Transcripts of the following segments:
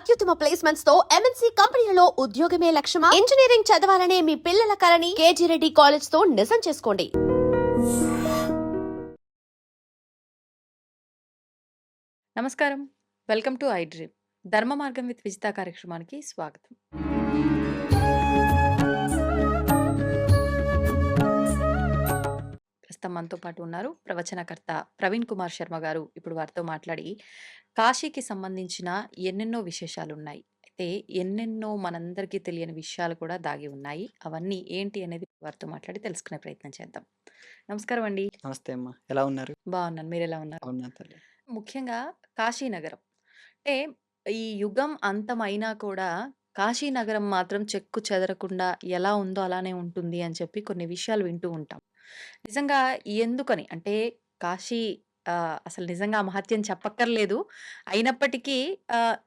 అత్యుత్తమ ప్లేస్మెంట్స్ తో ఎంఎన్సీ కంపెనీలలో ఉద్యోగమే లక్ష్యమా? ఇంజనీరింగ్ చదవాలనే మీ పిల్లల కలని కేజీ రెడ్డి కాలేజ్ తో నిజం చేసుకోండి. నమస్కారం. Welcome to I dream. ధర్మ మార్గం విత్ విజిత కార్యక్రమానికి స్వాగతం. ప్రస్తుతం మనతో పాటు ఉన్నారు ప్రవచనకర్త ప్రవీణ్ కుమార్ శర్మ గారు. ఇప్పుడు వారితో మాట్లాడి కాశీకి సంబంధించిన ఎన్నెన్నో విశేషాలు ఉన్నాయి. అయితే ఎన్నెన్నో మనందరికీ తెలియని విషయాలు కూడా దాగి ఉన్నాయి. అవన్నీ ఏంటి అనేది వారితో మాట్లాడి తెలుసుకునే ప్రయత్నం చేద్దాం. నమస్కారం అండి. నమస్తే అమ్మా, ఎలా ఉన్నారు? బాగున్నాను. మీరు ఎలా ఉన్నారు? అవునా తల్లి. ముఖ్యంగా కాశీనగరం అంటే ఈ యుగం అంతమైనా కూడా కాశీనగరం మాత్రం చెక్కు చెదరకుండా ఎలా ఉందో అలానే ఉంటుంది అని చెప్పి కొన్ని విషయాలు వింటూ ఉంటాం. నిజంగా ఎందుకని అంటే కాశీ అసలు నిజంగా ఆ మహత్యం చెప్పక్కర్లేదు. అయినప్పటికీ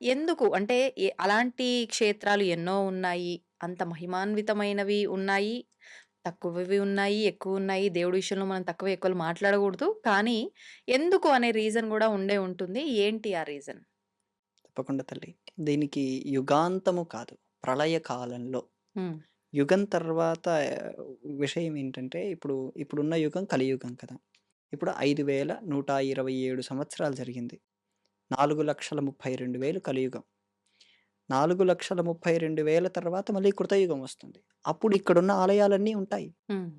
ఎందుకు అంటే అలాంటి క్షేత్రాలు ఎన్నో ఉన్నాయి. అంత మహిమాన్వితమైనవి ఉన్నాయి. తక్కువవి ఉన్నాయి, ఎక్కువున్నాయి. దేవుడి విషయంలో మనం తక్కువ, ఎక్కువలు మాట్లాడకూడదు. కానీ ఎందుకు అనే రీజన్ గూడా ఉండే ఉంటుంది. ఏంటి ఆ రీజన్? తప్పకుండా తల్లి. దీనికి యుగాంతము కాదు, ప్రళయ కాలంలో. హ్మ్. యుగం తర్వాత విషయం ఏంటంటే, ఇప్పుడున్న యుగం కలియుగం కదా! ఇప్పుడు 5127 సంవత్సరాలు జరిగింది. 4,32,000 కలియుగం. 4,32,000 తర్వాత మళ్ళీ కృతయుగం వస్తుంది. అప్పుడు ఇక్కడున్న ఆలయాలన్నీ ఉంటాయి. హ్మ్.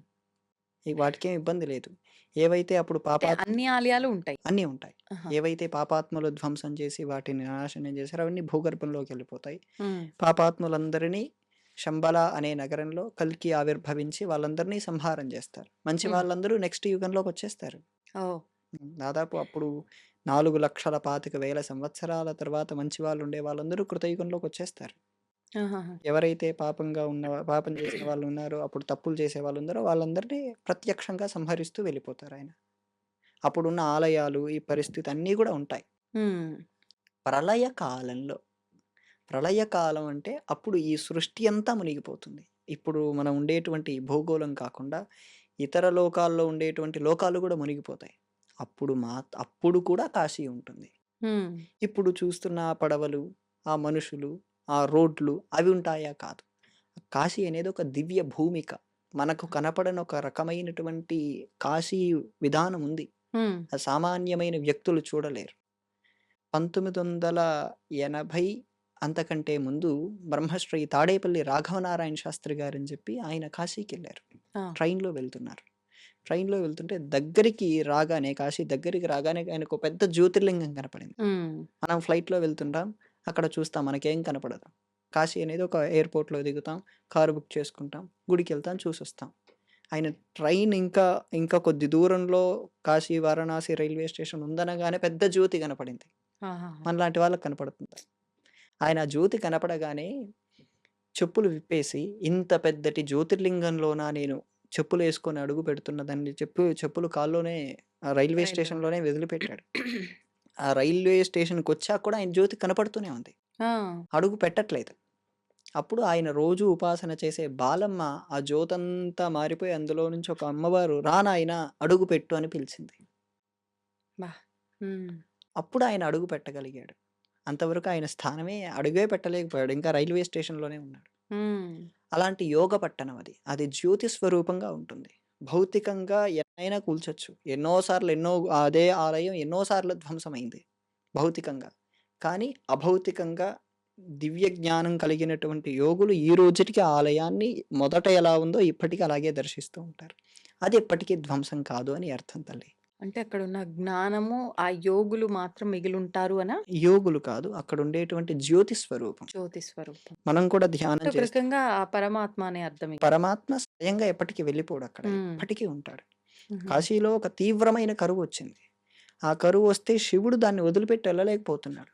వాటికేం ఇబ్బంది లేదు. ఏవైతే అప్పుడు అంటే అన్ని ఆలయాలు ఉంటాయి. అన్నీ ఉంటాయి. ఆహా! ఏవైతే పాపాత్ములు ధ్వంసం చేసి వాటిని నాశనం చేశారో అవన్నీ భూగర్భంలోకెళ్ళిపోతాయి. హ్మ్. పాపాత్ములందరినీ శంబల అనే నగరంలో కల్కి ఆవిర్భవించి వాళ్ళందరినీ సంహారం చేస్తారు. మంచి హ్మ్. వాళ్ళందరూ నెక్స్ట్ యుగంలోకొచ్చేస్తారు. ఓహ్! దాదాపు అప్పుడు 4,25,000 సంవత్సరాల తర్వాత మంచి వాళ్ళుండే వాళ్ళందరూ కృతయుగంలోకొచ్చేస్తారు. ఆహాహా! ఎవరైతే పాపం చేసిన వాళ్ళున్నారో, అప్పుడు తప్పులు చేసే వాళ్ళున్నారో వాళ్ళందరినీ ప్రత్యక్షంగా సంహరిస్తూ వెళ్ళిపోతారాయన. అప్పుడున్న ఆలయాలు, ఈ పరిస్థితి అన్నీ గూడా ఉంటాయి. హ్మ్. ప్రళయ కాలంలో, ప్రళయ కాలం అంటే అప్పుడు ఈ సృష్టి అంతా మునిగిపోతుంది. ఇప్పుడు మనం ఉండేటువంటి భూగోళం కాకుండా ఇతర లోకాల్లో ఉండేటువంటి లోకాలు గూడా మునిగిపోతాయి. అప్పుడు కూడా కాశీ ఉంటుంది. హ్మ్. ఇప్పుడు చూస్తున్న ఆ పడవలు, ఆ మనుషులు, ఆ రోడ్లు అవి ఉంటాయా? కాదు. కాశీ అనేది ఒక దివ్య భూమిక. మనకు కనపడని ఒక రకమైనటువంటి కాశీ విధానం ఉంది. హ్మ్. సామాన్యమైన వ్యక్తులు చూడలేరు. 1980 అంతకంటే ముందు బ్రహ్మశ్రీ తాడేపల్లి రాఘవనారాయణ శాస్త్రి గారని చెప్పి ఆయన కాశీకెళ్లారు. ఆ! ట్రైన్‌లో వెళ్తున్నారు. ట్రైన్‌లో వెళ్తుంటే కాశీ దగ్గరికి రాగానే ఆయనకు ఒక పెద్ద జ్యోతిర్లింగం కనపడింది. హ్మ్. మనం ఫ్లైట్‌లో వెళ్తుంటాం. అక్కడ చూస్తాం మనకేం కనపడదు. కాశీ అనేది ఒక ఎయిర్‌పోర్ట్‌లో దిగుతాం. కారు బుక్ చేసుకుంటాం. గుడికెళ్తాం, చూసొస్తాం. ఆయన ట్రైన్ ఇంకా కొద్ది దూరంలో కాశీ, వారణాసి రైల్వే స్టేషన్ ఉందనగానే పెద్ద జ్యోతి కనపడింది. ఆహాహా! మనలాంటి వాళ్ళకి కనపడుతుంది. ఆయన ఆ జ్యోతి కనపడగానే చెప్పులు విప్పేసి, ఇంత పెద్దటి జ్యోతిర్లింగంలోనా నేను చెప్పులేసుకొని అడుగు పెడుతున్నదని చెప్పులు కాల్లోనే రైల్వే రైల్‌లో స్టేషన్‌లోనే వదిలిపెట్టాడు. ఆ రైల్వే స్టేషన్‌కొచ్చాక కూడా ఆయన జ్యోతి కనపడుతూనే ఉంది. ఆ! అడుగు పెట్టట్లేదు. అప్పుడు ఆయన రోజు ఉపాసన చేసే బాలమ్మ ఆ జ్యోతంతా మారిపోయి అందులో నుంచి ఒక అమ్మవారు "రా నాయనా అడుగుపెట్టు" అని పిలిచింది. అబ్బా! హ్మ్. అప్పుడు ఆయన అడుగు పెట్టగలిగాడు. అంతవరకు ఆయన అడుగే పెట్టలేకపోయాడు. ఇంకా రైల్వే స్టేషన్‌లోనే ఉన్నాడు. హ్మ్. అలాంటి యోగ పట్టణం అది. అది జ్యోతి స్వరూపంగా ఉంటుంది. భౌతికంగా ఎన్నైనా కూల్చొచ్చు. అదే ఆలయం ఎన్నో సార్లు ధ్వంసమైంది భౌతికంగా. కానీ అభౌతికంగా దివ్య జ్ఞానం కలిగినటువంటి యోగులు ఈ రోజుటికి ఆ ఆలయాన్ని మొదట ఎలా ఉందో ఇప్పటికి అలాగే దర్శిస్తూ ఉంటారు. అది ఎప్పటికీ ధ్వంసం కాదు అని అర్థం తల్లి. అంటే అక్కడున్న జ్ఞానము ఆ యోగులు మాత్రం మిగిలుంటారు అనా? యోగులు కాదు, అక్కడ ఉండేటువంటి జ్యోతి స్వరూపం. జ్యోతి స్వరూపం. మనం కూడా ధ్యానం ఒక చేస్తే రకంగా ఆ పరమాత్మ అనే అర్థం ఇక. పరమాత్మ స్వయంగా ఎప్పటికి వెళ్ళిపోడు అక్కడ. హ్మ్. ఎప్పటికీ ఉంటాడు. హుహు. కాశీలో ఒక తీవ్రమైన కరువొచ్చింది. ఆ కరువొస్తే శివుడు దాన్ని వదిలిపెట్టి వెళ్ళలేకపోతున్నాడు.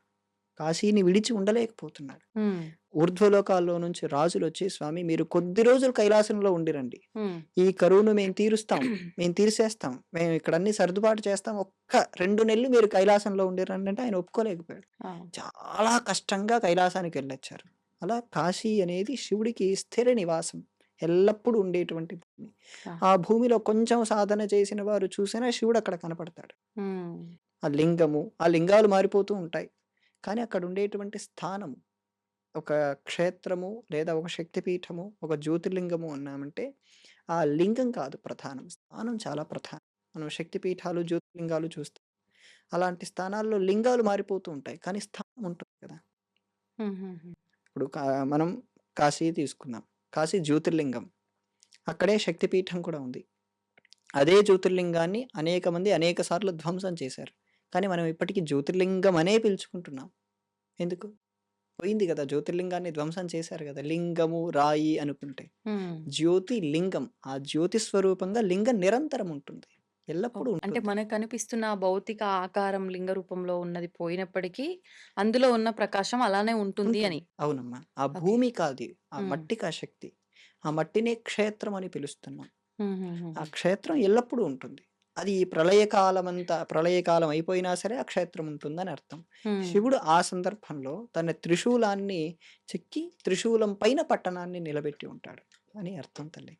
కాశీని విడిచి ఉండలేకపోతున్నాడు. హ్మ్. ఊర్ధ్వలోకాల్లో నుంచి రాజులొచ్చి, "స్వామి మీరు కొద్ది రోజులు కైలాసంలో ఉండిరండి. హ్మ్. ఈ కరువును మేము తీర్చేస్తాం. మేము ఇక్కడ అన్ని సర్దుబాటు చేస్తాం. ఒక్క 2 నెలలు మీరు కైలాసంలో ఉండిరండి" అంటే ఆయన ఒప్పుకోలేకపోయాడు. ఆ! చాలా కష్టంగా కైలాసానికి వెళ్ళొచ్చారు. అలా కాశీ అనేది శివుడికి స్థిర నివాసం. ఎల్లప్పుడూ ఉండేటువంటి భూమి. ఆ! ఆ భూమిలో కొంచెం సాధన చేసిన వారు చూసినా శివుడు అక్కడ కనపడతాడు. హ్మ్. ఆ లింగాలు మారిపోతూ ఉంటాయి. కానీ అక్కడ ఉండేటువంటి స్థానము ఒక క్షేత్రము లేదా ఒక శక్తిపీఠము, ఒక జ్యోతిర్లింగము అన్నామంటే, ఆ లింగం కాదు ప్రధానం. స్థానం చాలా ప్రధానం. మనం శక్తిపీఠాలు, జ్యోతిర్లింగాలు చూస్తాం. అలాంటి స్థానాల్లో లింగాలు మారిపోతూ ఉంటాయి. కానీ స్థానం ఉంటుంది కదా! హుహుహు. ఇప్పుడు మనం కాశీ తీసుకుందాం. కాశీ జ్యోతిర్లింగం. అక్కడే శక్తిపీఠం కూడా ఉంది. అదే జ్యోతిర్లింగాన్ని అనేక మంది అనేక సార్లు ధ్వంసం చేశారు. కానీ మనం ఇప్పటికి జ్యోతిర్లింగం అనే పిలుచుకుంటున్నాం. ఎందుకు? పోయింది గదా! జ్యోతిర్లింగాన్ని ధ్వంసం చేశారు గదా! లింగము, రాయి అనుకుంటే. హ్మ్. జ్యోతి లింగం. ఆ జ్యోతి స్వరూపంగా లింగం నిరంతరం ఉంటుంది. ఎల్లప్పుడూ అంటే ఉంటుంది. మనకు కనిపిస్తున్న ఆ భౌతిక ఆకారం లింగ రూపంలో ఉన్నది పోయినప్పటికీ, అందులో ఉన్న ప్రకాశం అలానే ఉంటుంది అని. ఉంటుంది. అవునమ్మా. ఆ ఓకే. భూమికాది. ఆ హ్మ్. మట్టికా శక్తి. ఆ మట్టినే క్షేత్రం అని పిలుస్తున్నాం. ఆ హుహుహుహు. క్షేత్రం ఎల్లప్పుడూ ఉంటుంది. అది ఈ ప్రళయకాలం అయిపోయినా సరే ఆ క్షేత్రం ఉంటుందని అర్థం. హ్మ్. శివుడు ఆ సందర్భంలో తన త్రిశూలాన్ని చెక్కి త్రిశూలం పైన పట్టణాన్ని నిలబెట్టి ఉంటాడు అని అర్థం తల్లి.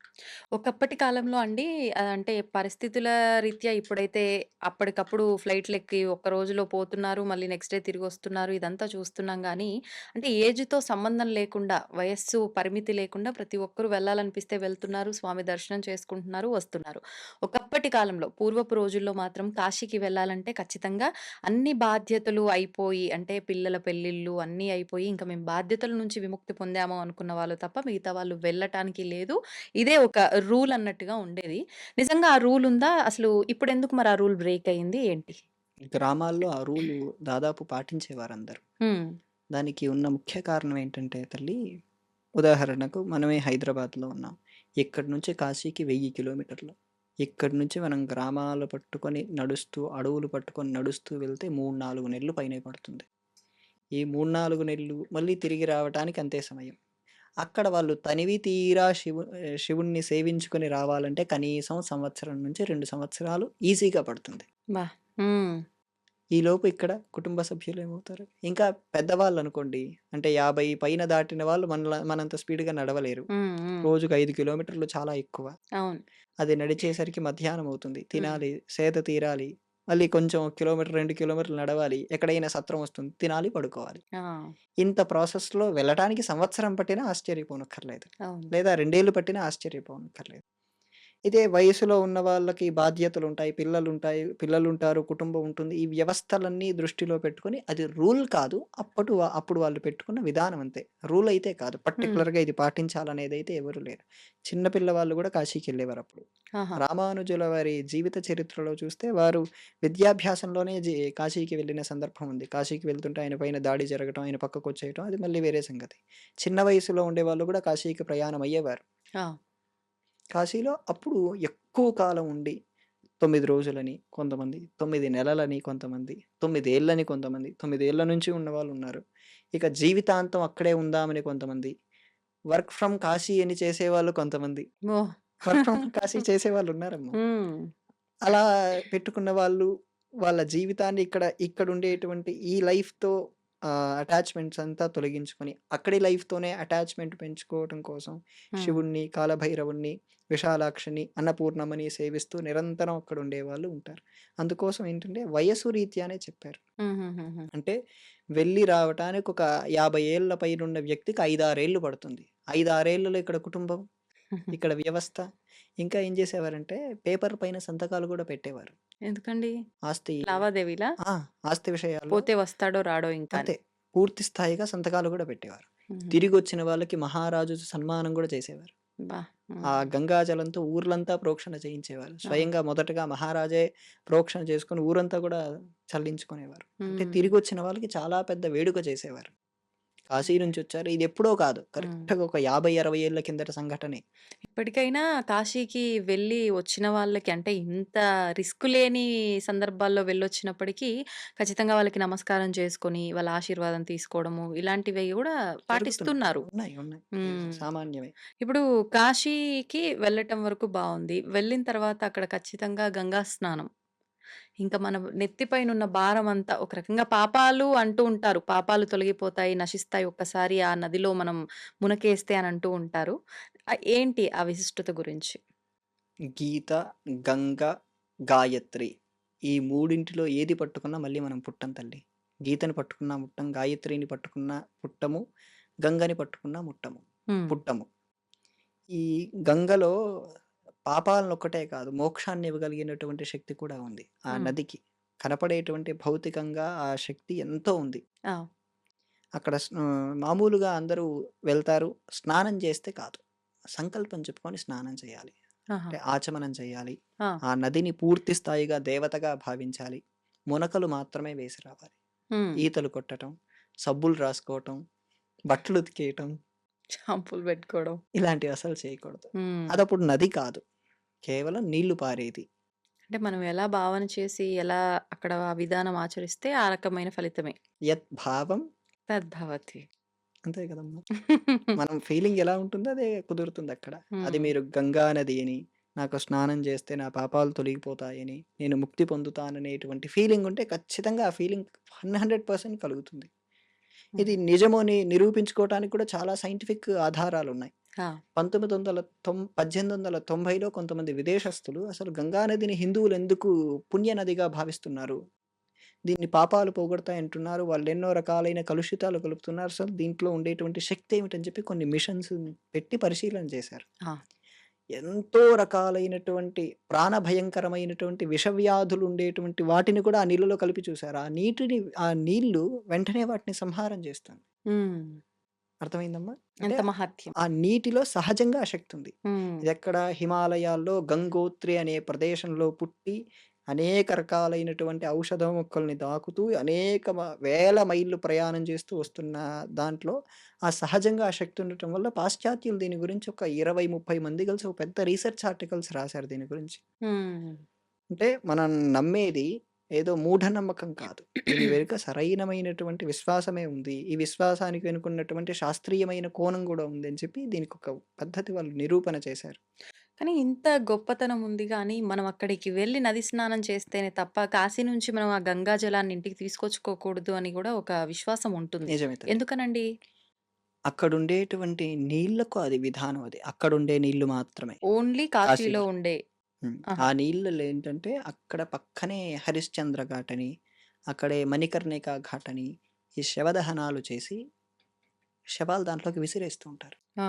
ఒకప్పటి కాలంలో అండి అంటే పరిస్థితుల రీత్యా ఇప్పుడైతే అప్పటికప్పుడు ఫ్లైట్‌లెక్కి ఒక్క రోజులో పోతున్నారు. మళ్ళీ నెక్స్ట్ డే తిరిగొస్తున్నారు. ఇదంతా చూస్తున్నాం గానీ, అంటే ఏజ్‌తో సంబంధం లేకుండా, వయస్సు పరిమితి లేకుండా ప్రతి ఒక్కరు వెళ్ళాలనిపిస్తే వెళ్తున్నారు. స్వామి దర్శనం చేసుకుంటున్నారు, వస్తున్నారు. ఒకప్పటి కాలంలో పూర్వపు రోజుల్లో మాత్రం కాశీకి వెళ్ళాలంటే ఖచ్చితంగా అన్ని బాధ్యతలు అయిపోయి, అంటే పిల్లల పెళ్ళిళ్ళు అన్నీ అయిపోయి, ఇంక మేము బాధ్యతల నుంచి విముక్తి పొందాము అనుకున్న వాళ్ళు తప్ప మిగతా వాళ్ళు వెళ్ళటానికి లేదు. ఇదే ఒక రూల్ అన్నట్టుగా ఉండేది. నిజంగా ఆ రూల్ ఉందా? అసలు ఇప్పుడెందుకు మరి ఆ రూల్ బ్రేక్ అయింది? ఏంటి? గ్రామాల్లో ఆ రూలు దాదాపు పాటించేవారందరూ. హ్మ్. దానికి ఉన్న ముఖ్య కారణం ఏంటంటే తల్లి, ఉదాహరణకు మనమే హైదరాబాద్‌లో ఉన్నాం. ఇక్కడి నుంచి కాశీకి 1000 కిలోమీటర్లు. ఇక్కడి నుంచి మనం గ్రామాలు పట్టుకొని నడుస్తూ, అడవులు పట్టుకొని నడుస్తూ వెళ్తే 3, 4 నెలలు పైనే పడుతుంది. ఈ 3, 4 నెలలు మళ్ళీ తిరిగి రావటానికి అంతే సమయం. అక్కడ వాళ్ళు తనివి తీరా శివుడిని సేవించుకొని రావాలంటే కనీసం సంవత్సరం నుంచి 2 సంవత్సరాలు ఈజీగా పడుతుంది. అబ్బా! హ్మ్. ఈలోపు ఇక్కడ కుటుంబ సభ్యులేమవుతారు? ఇంకా పెద్దవాళ్ళనుకోండి, అంటే 50 పైన దాటిన వాళ్ళు మనంత స్పీడ్‌గా నడవలేరు. హ్మ్. హ్మ్. రోజుకి 5 కిలోమీటర్లు చాలా ఎక్కువ. అవును. అది నడిచేసరికి మధ్యాహ్నం అవుతుంది. హ్మ్. తినాలి, సేద తీరాలి. మళ్ళీ కొంచెం కిలోమీటర్, 2 కిలోమీటర్లు నడవాలి. ఎక్కడైనా సత్రం వస్తుంది. తినాలి, పడుకోవాలి. ఆ! ఇంత ప్రాసెస్‌లో వెళ్ళటానికి సంవత్సరం పట్టినా ఆశ్చర్యపోనక్కర్లేదు. అవును. లేదా 2 ఏళ్ళు పట్టినా ఆశ్చర్యపోనక్కర్లేదు. ఇదే వయసులో ఉన్న వాళ్ళకి బాధ్యతలుంటాయి, పిల్లలుంటారు, కుటుంబం ఉంటుంది. ఈ వ్యవస్థలన్నీ దృష్టిలో పెట్టుకొని అది రూల్ కాదు. అప్పుడు వాళ్ళు పెట్టుకున్న విధానం అంతే. రూల్ అయితే కాదు. హ్మ్. పర్టిక్యులర్‌గా ఇది పాటించాలనేదైతే ఎవరు లేరు. చిన్న పిల్లవాళ్ళు గూడా కాశీకెళ్ళేవారప్పుడు. ఆహా! రామానుజుల వారి జీవిత చరిత్రలో చూస్తే వారు విద్యాభ్యాసంలోనే కాశీకి వెళ్ళిన సందర్భం ఉంది. కాశీకి వెళ్తుంటే ఆయన పైన దాడి జరగటం, ఆయన పక్కకొచ్చేయటం అది మళ్ళీ వేరే సంగతి. చిన్న వయసులో ఉండేవాళ్ళు గూడా కాశీకి ప్రయాణం అయ్యేవారు. ఆ! కాశీలో అప్పుడు ఎక్కువ కాలం ఉండి 9 రోజులని కొంతమంది, 9 నెలలని కొంతమంది, 9 ఏళ్ళని కొంతమంది, 9 ఏళ్ల నుంచి ఉన్నవాళ్ళున్నారు. ఇక జీవితాంతం అక్కడే ఉందామని కొంతమంది, వర్క్ ఫ్రమ్ కాశీ అని చేసేవాళ్ళు కొంతమంది. ఓహ్! వర్క్ ఫ్రమ్ కాశీ చేసేవాళ్ళున్నారమ్మా. హ్మ్. అలా పెట్టుకున్న వాళ్ళు వాళ్ళ జీవితాన్ని ఇక్కడుండేటువంటి ఈ లైఫ్‌తో అటాచ్‌మెంట్స్ అంతా తొలగించుకొని, అక్కడి లైఫ్‌తోనే అటాచ్‌మెంట్ పెంచుకోవటం కోసం హ్మ్. శివుడిని, కాలభైరవుడిని, విశాలాక్షిని, అన్నపూర్ణమ్మని సేవిస్తూ నిరంతరం అక్కడుండేవాళ్ళు ఉంటారు. అందుకోసం ఏంటంటే వయసు రీత్యానే చెప్పారు. హుహుహుహు. అంటే వెళ్ళి రావటానికి ఒక 50 ఏళ్ల పైనున్న వ్యక్తికి 5, 6 ఏళ్ళు పడుతుంది. 5, 6 ఏళ్లలో ఇక్కడ కుటుంబం, ఇక్కడ వ్యవస్థ, ఇంకా ఏం చేసేవారంటే పేపర్ పైన సంతకాలు గూడా పెట్టేవారు. ఎందుకండి? ఆస్తి లావాదేవీలా? ఆ! ఆస్తి విషయాల్లో పోతే వస్తాడో రాడో ఇంకా అని. అంతే. పూర్తి స్థాయిగా సంతకాలు గూడా పెట్టేవారు. హుహు. తిరిగొచ్చిన వాళ్ళకి మహారాజు సన్మానం గూడా చేసేవారు. అబ్బా! ఆ హ్మ్. గంగాజలంతో ఊర్లంతా ప్రోక్షణ చేయించేవారు. ఆ! స్వయంగా మొదటగా మహారాజే ప్రోక్షణ చేసుకొని ఊరంతా గూడా చల్లించుకునేవారు. అంటే హ్మ్. తిరిగొచ్చిన వాళ్ళకి చాలా పెద్ద వేడుక చేసేవారు. కాశీ నుంచొచ్చారు. ఇదెప్పుడో కాదు. హ్మ్. కరెక్ట్‌గా ఒక 50, 60 ఏళ్ల కిందట సంఘటనే. ఇప్పటికైనా కాశీకి వెళ్ళి వచ్చిన వాళ్ళకి అంటే ఇంత రిస్క్ లేని సందర్భాల్లో వెళ్ళొచ్చినప్పటికీ ఖచ్చితంగా వాళ్ళకి నమస్కారం చేసుకొని, వాళ్ళ ఆశీర్వాదం తీసుకోవడము ఇలాంటివి గూడా జరుగుతున్నాయి. పాటిస్తున్నారు. ఉన్నాయి. ఉన్నాయి. హ్మ్. సామాన్యమే. ఇప్పుడు కాశీకి వెళ్ళటం వరకు బావుంది. వెళ్ళిన తర్వాత అక్కడ ఖచ్చితంగా గంగా స్నానం. ఇంక మన నెత్తిపైనున్న భారమంతా ఒక రకంగా పాపాలు అంటూ ఉంటారు. పాపాలు తొలగిపోతాయి, నశిస్తాయి ఒక్కసారి ఆ నదిలో మనం మునకేస్తే అని అంటూ ఉంటారు. ఏంటి ఆ విశిష్టత గురించి? గీత, గంగ, గాయత్రి. ఈ మూడింటిలో ఏది పట్టుకున్నా మళ్ళీ మనం పుట్టం తల్లి. గీతని పట్టుకున్నా పుట్టం, గాయత్రిని పట్టుకున్నా పుట్టము, గంగని పట్టుకున్నా హ్మ్. పుట్టము. ఈ గంగలో పాపాలనొక్కటే కాదు, మోక్షాన్ని ఇవ్వగలిగినటువంటి శక్తి కూడా ఉంది ఆ హ్మ్. నదికి. కనపడేటువంటి భౌతికంగా ఆ శక్తి ఎంతో ఉంది. ఆ! అక్కడ మామూలుగా అందరూ వెళ్తారు. స్నానం చేస్తే కాదు. సంకల్పం చెప్పుకొని స్నానం చేయాలి. ఆహా! అంటే ఆచమనం చేయాలి. ఆ! ఆ నదిని పూర్తి స్థాయిగా దేవతగా భావించాలి. మునకలు మాత్రమే వేసి రావాలి. హ్మ్. ఈతలు కొట్టటం, సబ్బులు రాసుకోవటం, బట్టలు ఉతికేయటం షాంపూలు పెట్టుకోవడం. ఇలాంటివి అసలు చేయకూడదు. హ్మ్. అదప్పుడు నది కాదు. కేవలం నీళ్లు పారేది. అంటే మనం ఎలా భావన చేసి, ఎలా అక్కడ ఆ విధానం ఆచరిస్తే ఆ రకమైన ఫలితమే. యత్ భావం తద్భవతి. అంతే కదమ్మా! మనం ఫీలింగ్ ఎలా ఉంటుందో అదే కుదురుతుందక్కడ. అది హ్మ్. మీరు గంగా నది అని, నాకు స్నానం చేస్తే నా పాపాలు తొలగిపోతాయని, నేను ముక్తి పొందుతాననేటువంటి ఫీలింగ్ ఉంటే ఖచ్చితంగా ఆ ఫీలింగ్ 100% కలుగుతుంది. ఇది హుహు. నిజము అని నిరూపించుకోవటానికి కూడా చాలా సైంటిఫిక్ ఆధారాలున్నాయి. ఆ! 1890లో కొంతమంది విదేశస్థులు అసలు గంగా నదిని హిందువులు ఎందుకు పుణ్య నదిగా భావిస్తున్నారు? దీన్ని పాపాలు పోగొడతాయంటున్నారు. వాళ్ళెన్నో రకాలైన కలుషితాలు కలుపుతున్నారు. అసలు దీంట్లో ఉండేటువంటి శక్తి ఏమిటని చెప్పి కొన్ని మిషన్స్ పెట్టి పరిశీలన చేశారు. ఆ! ఎంతో రకాలైనటువంటి ప్రాణభయంకరమైనటువంటి విషవ్యాధులు ఉండేటువంటి వాటిని కూడా ఆ నీళ్ళలో కలిపి చూసారు. ఆ నీళ్ళు వెంటనే వాటిని సంహారం చేస్తుంది. హ్మ్. అర్థమైందమ్మా? అంటే ఎంత మహత్యం. ఆ నీటిలో సహజంగా ఆ శక్తుంది. హ్మ్. ఇదెక్కడ హిమాలయాల్లో గంగోత్రి అనే ప్రదేశంలో పుట్టి, అనేక రకాలైనటువంటి ఔషధ మొక్కల్ని తాకుతూ, అనేక వేల మైళ్ళు ప్రయాణం చేస్తూ వస్తున్న దాంట్లో, ఆ సహజంగా ఆ శక్తి ఉండటం వల్ల పాశ్చాత్యులు దీని గురించి ఒక 20, 30 మంది కలిసి ఒక పెద్ద రీసెర్చ్ ఆర్టికల్స్ రాసారు దీని గురించి. హ్మ్. అంటే మనం నమ్మేది ఏదో మూఢనమ్మకం కాదు. దీని వెనుక సరైనమైనటువంటి విశ్వాసమే ఉంది. ఈ విశ్వాసానికి వెనుకున్నటువంటి శాస్త్రీయమైన కోణం గూడా ఉందని చెప్పి దీనికొక పద్ధతి వాళ్ళు నిరూపణ చేశారు. కానీ ఇంత గొప్పతనం ఉంది గానీ, మనం అక్కడికి వెళ్లి నది స్నానం చేస్తేనే తప్ప, కాశీ నుంచి మనం ఆ గంగా జలాన్ని ఇంటికి తీసుకొచ్చుకోకూడదు అని గూడా ఒక విశ్వాసం ఉంటుంది. నిజమే తల్లి. ఎందుకనండి? అక్కడుండేటువంటి నీళ్ళకు అది విధానం అది. అక్కడుండే నీళ్ళు మాత్రమే. ఓన్లీ కాశీలో కాశీలో. ఉండే హ్మ్. ఆ ఆహా! నీళ్ళలో ఏంటంటే అక్కడ పక్కనే హరిశ్చంద్ర ఘాట్ అని, అక్కడే మణికర్ణికా ఘాట్ అని ఈ శవదహనాలు చేసి శవాలు దాంట్లోకి విసిరేస్తూ ఉంటారు. ఆ!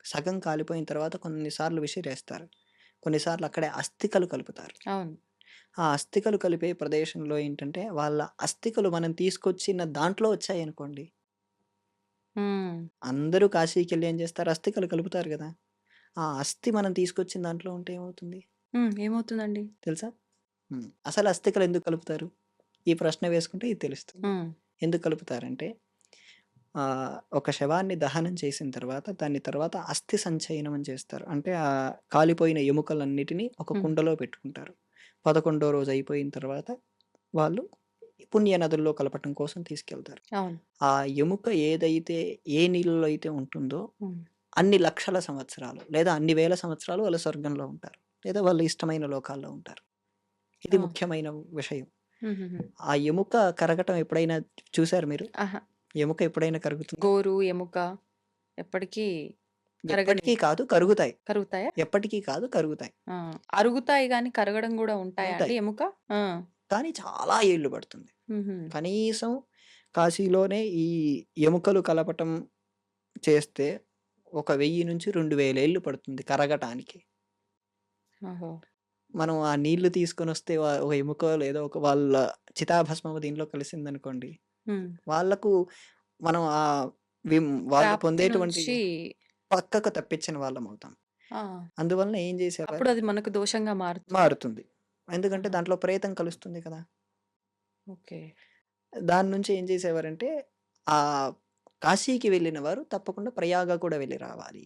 సగం కాలిపోయిన తర్వాత కొన్ని సార్లు విసిరేస్తారు. కొన్నిసార్లు అక్కడే అస్థికలు కలుపుతారు. అవును. ఆ అస్థికలు కలిపే ప్రదేశంలో ఏంటంటే, వాళ్ళ అస్థికలు మనం తీసుకొచ్చిన దాంట్లో వచ్చాయనుకోండి, హ్మ్. అందరూ కాశీకెళ్ళి ఏం చేస్తారు? అస్థికలు కలుపుతారు గదా! ఆ అస్థి మనం తీసుకొచ్చిన దాంట్లో ఉంటే ఏమవుతుంది హ్మ్. ఏమవుతుందండి? తెలుసా? అసలు అస్థికలు ఎందుకు కలుపుతారు? ఈ ప్రశ్న వేసుకుంటే ఇది తెలుస్తుంది. హ్మ్. ఎందుకు కలుపుతారంటే, ఒక శవాన్ని దహనం చేసిన తర్వాత, దాన్ని తర్వాత అస్థి సంచయనం అని చేస్తారు. అంటే కాలిపోయిన ఎముకలన్నిటిని ఒక హ్మ్. కుండలో పెట్టుకుంటారు. 11 రోజు అయిపోయిన తర్వాత వాళ్ళు పుణ్య నదుల్లో కలపటం కోసం తీసుకెళ్తారు. అవును. ఆ ఎముక ఏదైతే ఏ నీళ్ళలో అయితే ఉంటుందో హ్మ్. అన్ని లక్షల సంవత్సరాలు లేదా అన్ని వేల సంవత్సరాలు వాళ్ళు స్వర్గంలో ఉంటారు. లేదా వాళ్ళ ఇష్టమైన లోకాల్లో ఉంటారు. ఇది ఆ! ముఖ్యమైన విషయం. హుహుహు. ఆ ఎముక కరగటం ఎప్పుడైనా చూసారా మీరు? ఆహా! ఎముక ఎప్పుడైనా కరుగుతుందా? గోరు, ఎముక ఎప్పటికీ ఎప్పటికీ కరగనివి. కాదు కరుగుతాయి. కరుగుతాయా? ఎప్పటికీ కాదు కరుగుతాయి. ఆ! అరుగుతాయి గానీ కరగడం గూడా ఉంటాయా అండి ఉంటాయి. ఎముక? ఆ! కానీ చాలా ఏళ్ళు పడుతుంది. హుహు. కనీసం కాశీలోనే ఈ ఎముకలు కలపటం చేస్తే ఒక 1000-2000 ఏళ్ళు పడుతుంది కరగటానికి. ఓహో! మనం ఆ నీళ్లు తీసుకొనొస్తే ఒక ఎముకో లేదో ఒక వాళ్ళ చితాభస్మం దీంట్లో కలిసిందనుకోండి. హ్మ్. వాళ్ళకు మనం వాళ్ళు ప్రాప్తి పొందేటువంటి నుంచి పక్కకు తప్పించిన వాళ్ళమవుతాం. ఆ! అందువలన ఏం చేసేవారు అప్పుడది మనకు దోషంగా మారుతుందా? మారుతుంది. ఎందుకంటే ఆహా! దాంట్లో ప్రేతం కలుస్తుంది కదా! ఓకే. దాని నుంచి ఏం చేసేవారంటే కాశీకి వెళ్ళిన వారు తప్పకుండా ప్రయాగ కూడా వెళ్లి రావాలి.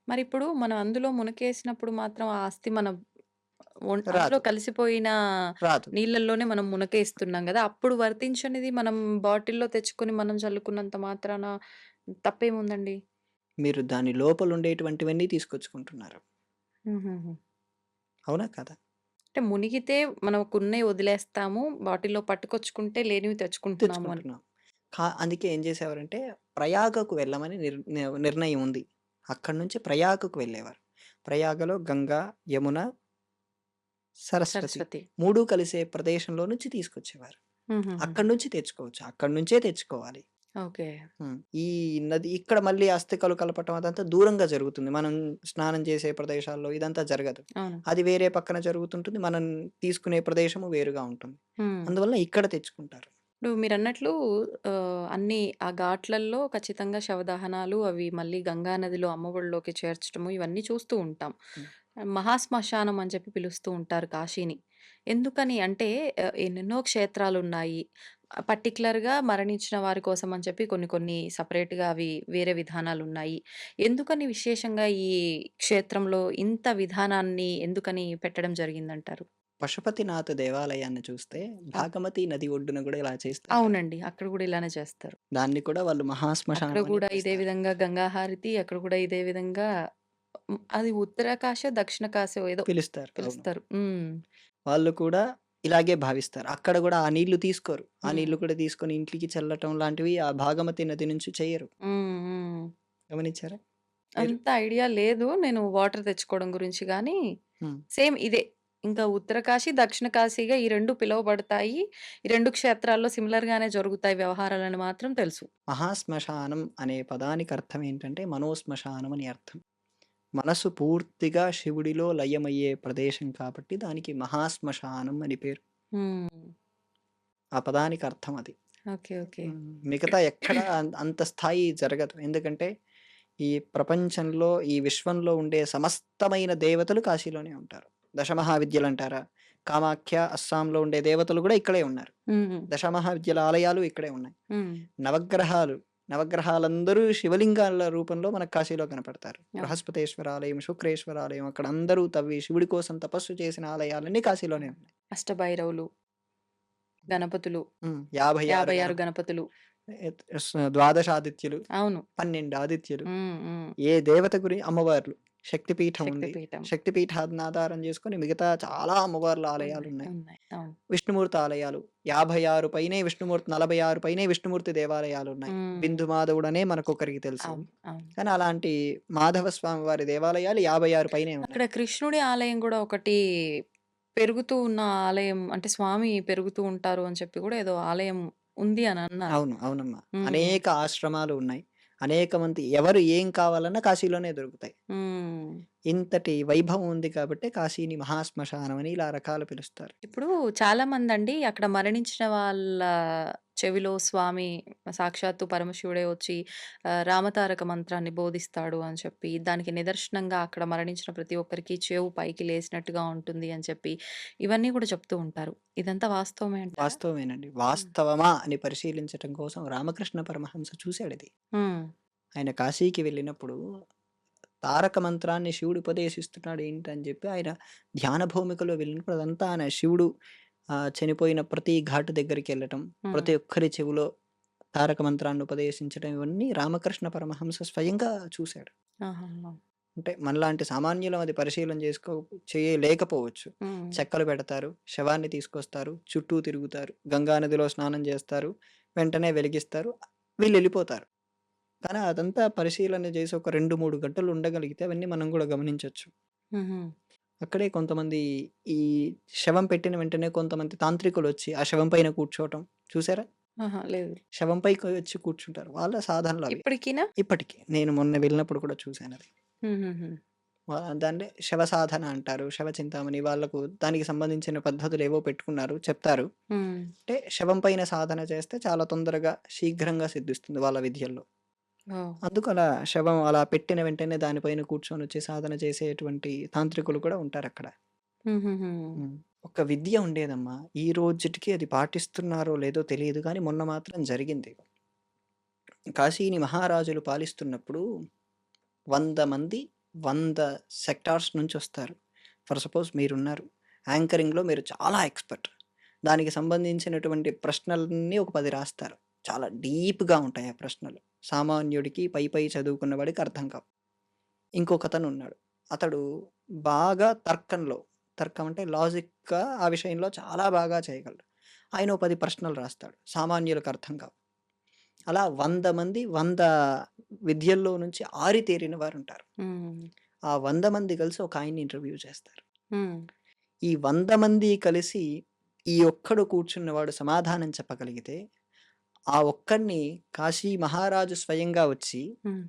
మరిప్పుడు మనం అందులో మునకేసినప్పుడు మాత్రం ఆ అస్థి మన అందులో రాదు. కలిసిపోయిన రాదు. నీళ్ళల్లోనే మనం మునకేస్తున్నాం గదా! అప్పుడు వర్తించనిది మనం బాటిల్‌లో తెచ్చుకొని మనం చల్లుకున్నంత మాత్రాన తప్పేముందండి? మీరు దాని లోపల ఉండేటువంటివన్నీ తీసుకొచ్చుకుంటున్నారు. హుహుహు. అవునా? కాదా? అంటే మునిగితే మనకున్నయి వదిలేస్తాము. బాటిల్‌లో పట్టుకొచ్చుకుంటే లేనివి తెచ్చుకుంటున్నాము అని. తెచ్చుకుంటున్నాం. అందుకే ఏం చేసేవారంటే ప్రయాగకు వెళ్ళమని నిర్ణయం ఉంది. అక్కడి నుంచి ప్రయాగకు వెళ్ళేవారు. ప్రయాగలో గంగా, యమున, సరస్వతి సరస్వతి. 3 కలిసే ప్రదేశంలో నుంచి తీసుకొచ్చేవారు. హుహుహు. అక్కడి నుంచి తెచ్చుకోవచ్చు. అక్కడి నుంచే తెచ్చుకోవాలి. ఓకే. ఈ నది ఇక్కడ మళ్ళీ అస్థికలు కలపటం అదంతా దూరంగా జరుగుతుంది. మనం స్నానం చేసే ప్రదేశాల్లో ఇదంతా జరగదు. అవును. అది వేరే పక్కన జరుగుతుంటుంది. మనం తీసుకునే ప్రదేశము వేరుగా ఉంటుంది. హ్మ్. అందువల్ల ఇక్కడ తెచ్చుకుంటారు. ఇప్పుడు మీరన్నట్లు అన్నీ ఆ ఘాట్లల్లో ఖచ్చితంగా శవదహనాలు అవి మళ్ళీ గంగా నదిలో అమ్మఒడిలోకి చేర్చడము ఇవన్నీ చూస్తూ ఉంటాం. హ్మ్. మహాశ్మశానం అని చెప్పి పిలుస్తూ ఉంటారు కాశీని. ఎందుకని అంటే ఎన్నెన్నో క్షేత్రాలున్నాయి. పర్టిక్యులర్‌గా మరణించిన వారి కోసం అని చెప్పి కొన్ని కొన్ని సెపరేట్‌గా అవి వేరే విధానాలున్నాయి. ఎందుకని విశేషంగా ఈ క్షేత్రంలో ఇంత విధానాన్ని ఎందుకని పెట్టడం జరిగిందంటారు? పశుపతినాథ దేవాలయాన్ని చూస్తే ఆ! భాగమతి నది ఒడ్డున గూడా ఇలా చేస్తుంటారు. అవునండి. అక్కడ గూడా ఇలానే చేస్తారు. దాన్ని కూడా వాళ్ళు అక్కడ మహాశ్మశానం అని గూడా ఇదే పిలుస్తారు. విధంగా గంగా హారతి, అక్కడ గూడా ఇదే విధంగా అది ఉత్తర కాశో, దక్షిణ కాశో ఏదో పిలుస్తారు. అవును. పిలుస్తారు. హ్మ్. వాళ్ళు కూడా ఇలాగే భావిస్తారు. అక్కడ గూడా ఆ నీళ్లు తీసుకోరు. ఆ హ్మ్. నీళ్లు కూడా తీసుకొని ఇంట్లికి చల్లటం లాంటివి ఆ భాగమతి నది నుంచి చెయ్యరు. హ్మ్. హ్మ్. గమనించారా మీరు? అంత ఐడియా లేదు. నేను వాటర్ తెచ్చుకోవడం గురించి గానీ, హ్మ్. సేమ్ ఇదే. ఇంకా ఉత్తర కాశీ, దక్షిణ కాశీగా ఈ 2 పిలువబడతాయి. ఈ 2 క్షేత్రాల్లో సిమిలర్‌గానే జరుగుతాయి వ్యవహారాలని మాత్రం తెలుసు. మహాశ్మశానం అనే పదానికి అర్థం ఏంటంటే మనోశ్మశానం అని అర్థం. మనసు పూర్తిగా శివుడిలో లయమయ్యే ప్రదేశం కాబట్టి దానికి మహాశ్మశానం అని పేరు. హ్మ్. ఆ పదానికి అర్థం అది. ఓకే. ఓకే. మిగతా ఎక్కడ అంత స్థాయి జరగదు. ఎందుకంటే ఈ ప్రపంచంలో, ఈ విశ్వంలో ఉండే సమస్తమైన దేవతలు కాశీలోనే ఉంటారు. దశమహావిద్యలంటారా? కామాఖ్య, అస్సాంలో ఉండే దేవతలు గూడా ఇక్కడే ఉన్నారు. హ్మ్. దశమహావిద్యల ఆలయాలు ఇక్కడే ఉన్నాయి. హ్మ్. నవగ్రహాలు, నవగ్రహాలందరూ శివలింగాల రూపంలో మనకు కాశీలో కనపడతారు. అవును. బృహస్పతేశ్వర ఆలయం, శుక్రేశ్వర ఆలయం అక్కడ అందరూ తవ్వి శివుడి కోసం తపస్సు చేసిన ఆలయాలన్నీ కాశీలోనే ఉన్నాయి. అష్టభైరవులు, గణపతులు, 56 56 గణపతులు. ద్వాదశాదిత్యులు, అవును. 12 ఆదిత్యులు. హ్మ్. హ్మ్. ఏ దేవత అమ్మవార్లు. శక్తిపీఠం ఉంది. శక్తిపీఠం. శక్తిపీఠాన్ని ఆధారం చేసుకొని మిగతా చాలా అమ్మవార్ల ఉన్నాయి. ఆలయాలున్నాయి. ఉన్నాయి. అవును. విష్ణుమూర్తి ఆలయాలు 56 పైనే విష్ణుమూర్తి 46 పైనే విష్ణుమూర్తి దేవాలయాలున్నాయి. హ్మ్. బిందు మాధవుడనే మనకొకరికి తెలుసు. అవును. అవును. కానీ అలాంటి మాధవ స్వామి వారి దేవాలయాలు 56 పైనే ఉన్నాయి. అక్కడ కృష్ణుడి ఆలయం గూడా ఒకటి పెరుగుతూ ఉన్న ఆలయం అంటే స్వామి పెరుగుతూ ఉంటారు అని చెప్పి గూడా ఏదో ఆలయం ఉంది అని అన్నారు. అవును. అవునమ్మా. హ్మ్. అనేక ఆశ్రమాలు ఉన్నాయి. అనేక మంది ఎవరు ఏం కావాలన్నా కాశీలోనే దొరుకుతాయి. హ్మ్. ఇంతటి వైభవం ఉంది కాబట్టే కాశీని మహాశ్మశానం అని ఇలా రకాలు పిలుస్తారు. ఇప్పుడు చాలామందండి అక్కడ మరణించిన వాళ్ళ చెవిలో స్వామి సాక్షాత్తు పరమశివుడే వచ్చి రామతారక మంత్రాన్ని బోధిస్తాడు అని చెప్పి, దానికి నిదర్శనంగా అక్కడ మరణించిన ప్రతి ఒక్కరికి చెవు పైకి లేసినట్టుగా ఉంటుంది అని చెప్పి, ఇవన్నీ కూడా చెప్తూ ఉంటారు. ఇదంతా వాస్తవమే అంటారా? వాస్తవమేనండి. హ్మ్. వాస్తవమా అని పరిశీలించటం కోసం రామకృష్ణ పరమహంస చూసాడిది. హ్మ్. ఆయన కాశీకి వెళ్ళినప్పుడు తారక మంత్రాన్ని శివుడు ఉపదేశిస్తున్నాడు ఏంటని చెప్పి ఆయన ధ్యాన భూమికలో వెళ్ళినప్పుడు అదంతా ఆయన శివుడు చనిపోయిన ప్రతి ఘాటు దగ్గరికెళ్ళటం, హ్మ్. ప్రతి ఒక్కరి చెవిలో తారక మంత్రాన్ని ఉపదేశించడం ఇవన్నీ రామకృష్ణ పరమహంస స్వయంగా చూసాడు. ఆహాహా! అంటే మనలాంటి సామాన్యులం అది పరిశీలన చేయలేకపోవచ్చు. హ్మ్. చెక్కలు పెడతారు, శవాన్ని తీసుకొస్తారు, చుట్టూ తిరుగుతారు, గంగా నదిలో స్నానం చేస్తారు, వెంటనే వెలిగిస్తారు, వీళ్ళెళ్ళిపోతారు. కానీ అదంతా పరిశీలన చేసి ఒక 2, 3 గంటలు ఉండగలిగితే అవన్నీ మనం గూడా గమనించొచ్చు. హుహు. అక్కడే కొంతమంది ఈ శవం పెట్టిన వెంటనే కొంతమంది తాంత్రికులొచ్చి ఆ శవం పైన కూర్చోవటం చూసారా? ఆహా! లేదు. శవం పైకి వచ్చి కూర్చుంటారు. వాళ్ళ సాధనలవి. ఇప్పటికినా? ఇప్పటికి. నేను మొన్న వెళ్ళినప్పుడు కూడా చూసానది. హుహుహు. దాన్నే శవ సాధన అంటారు. శవ చింతామణి వాళ్ళకు దానికి సంబంధించిన పద్ధతులేవో పెట్టుకున్నారు. చెప్తారు. హ్మ్. అంటే శవం పైన సాధన చేస్తే చాలా తొందరగా, శీఘ్రంగా సిద్ధిస్తుంది వాళ్ళ విద్యల్లో. ఓహ్! అందుకలా శవం అలా పెట్టిన వెంటనే దానిపైన కూర్చొనొచ్చి సాధన చేసేటువంటి తాంత్రికులు కూడా ఉంటారక్కడ. హుహుహు. హ్మ్. ఒక విద్య ఉండేదమ్మా. ఈ రోజుటికి అది పాటిస్తున్నారో లేదో తెలీదు గానీ మొన్న మాత్రం జరిగింది. కాశీని మహారాజులు పాలిస్తున్నప్పుడు 100 మంది 100 సెక్టార్స్ నుంచొస్తారు. ఫర్ సపోజ్ మీరున్నారు. యాంకరింగ్‌లో మీరు చాలా ఎక్స్‌పర్ట్. దానికి సంబంధించినటువంటి ప్రశ్నలన్నీ ఒక 10 రాస్తారు. చాలా డీప్‌గా ఉంటాయి ఆ ప్రశ్నలు. సామాన్యుడికి పై చదువుకున్న వాడికి అర్థం కావు. ఇంకొకతనున్నాడు. అతడు బాగా తర్కం అంటే లాజిక్‌గా ఆ విషయంలో చాలా బాగా చేయగలడు. ఆయన ఓ 10 ప్రశ్నలు రాస్తాడు. సామాన్యులకు అర్థం కావు. అలా 100 మంది 100 విద్యల్లో నుంచి ఆరితేరిన వారుంటారు. హ్మ్. ఆ 100 మంది కలిసి ఒక ఆయన్ని ఇంటర్వ్యూ చేస్తారు. హ్మ్. ఈ 100 మంది కలిసి ఈ ఒక్కడు కూర్చున్నవాడు సమాధానం చెప్పగలిగితే, ఆ ఒక్కడిని కాశీ మహారాజు స్వయంగా వచ్చి హ్మ్.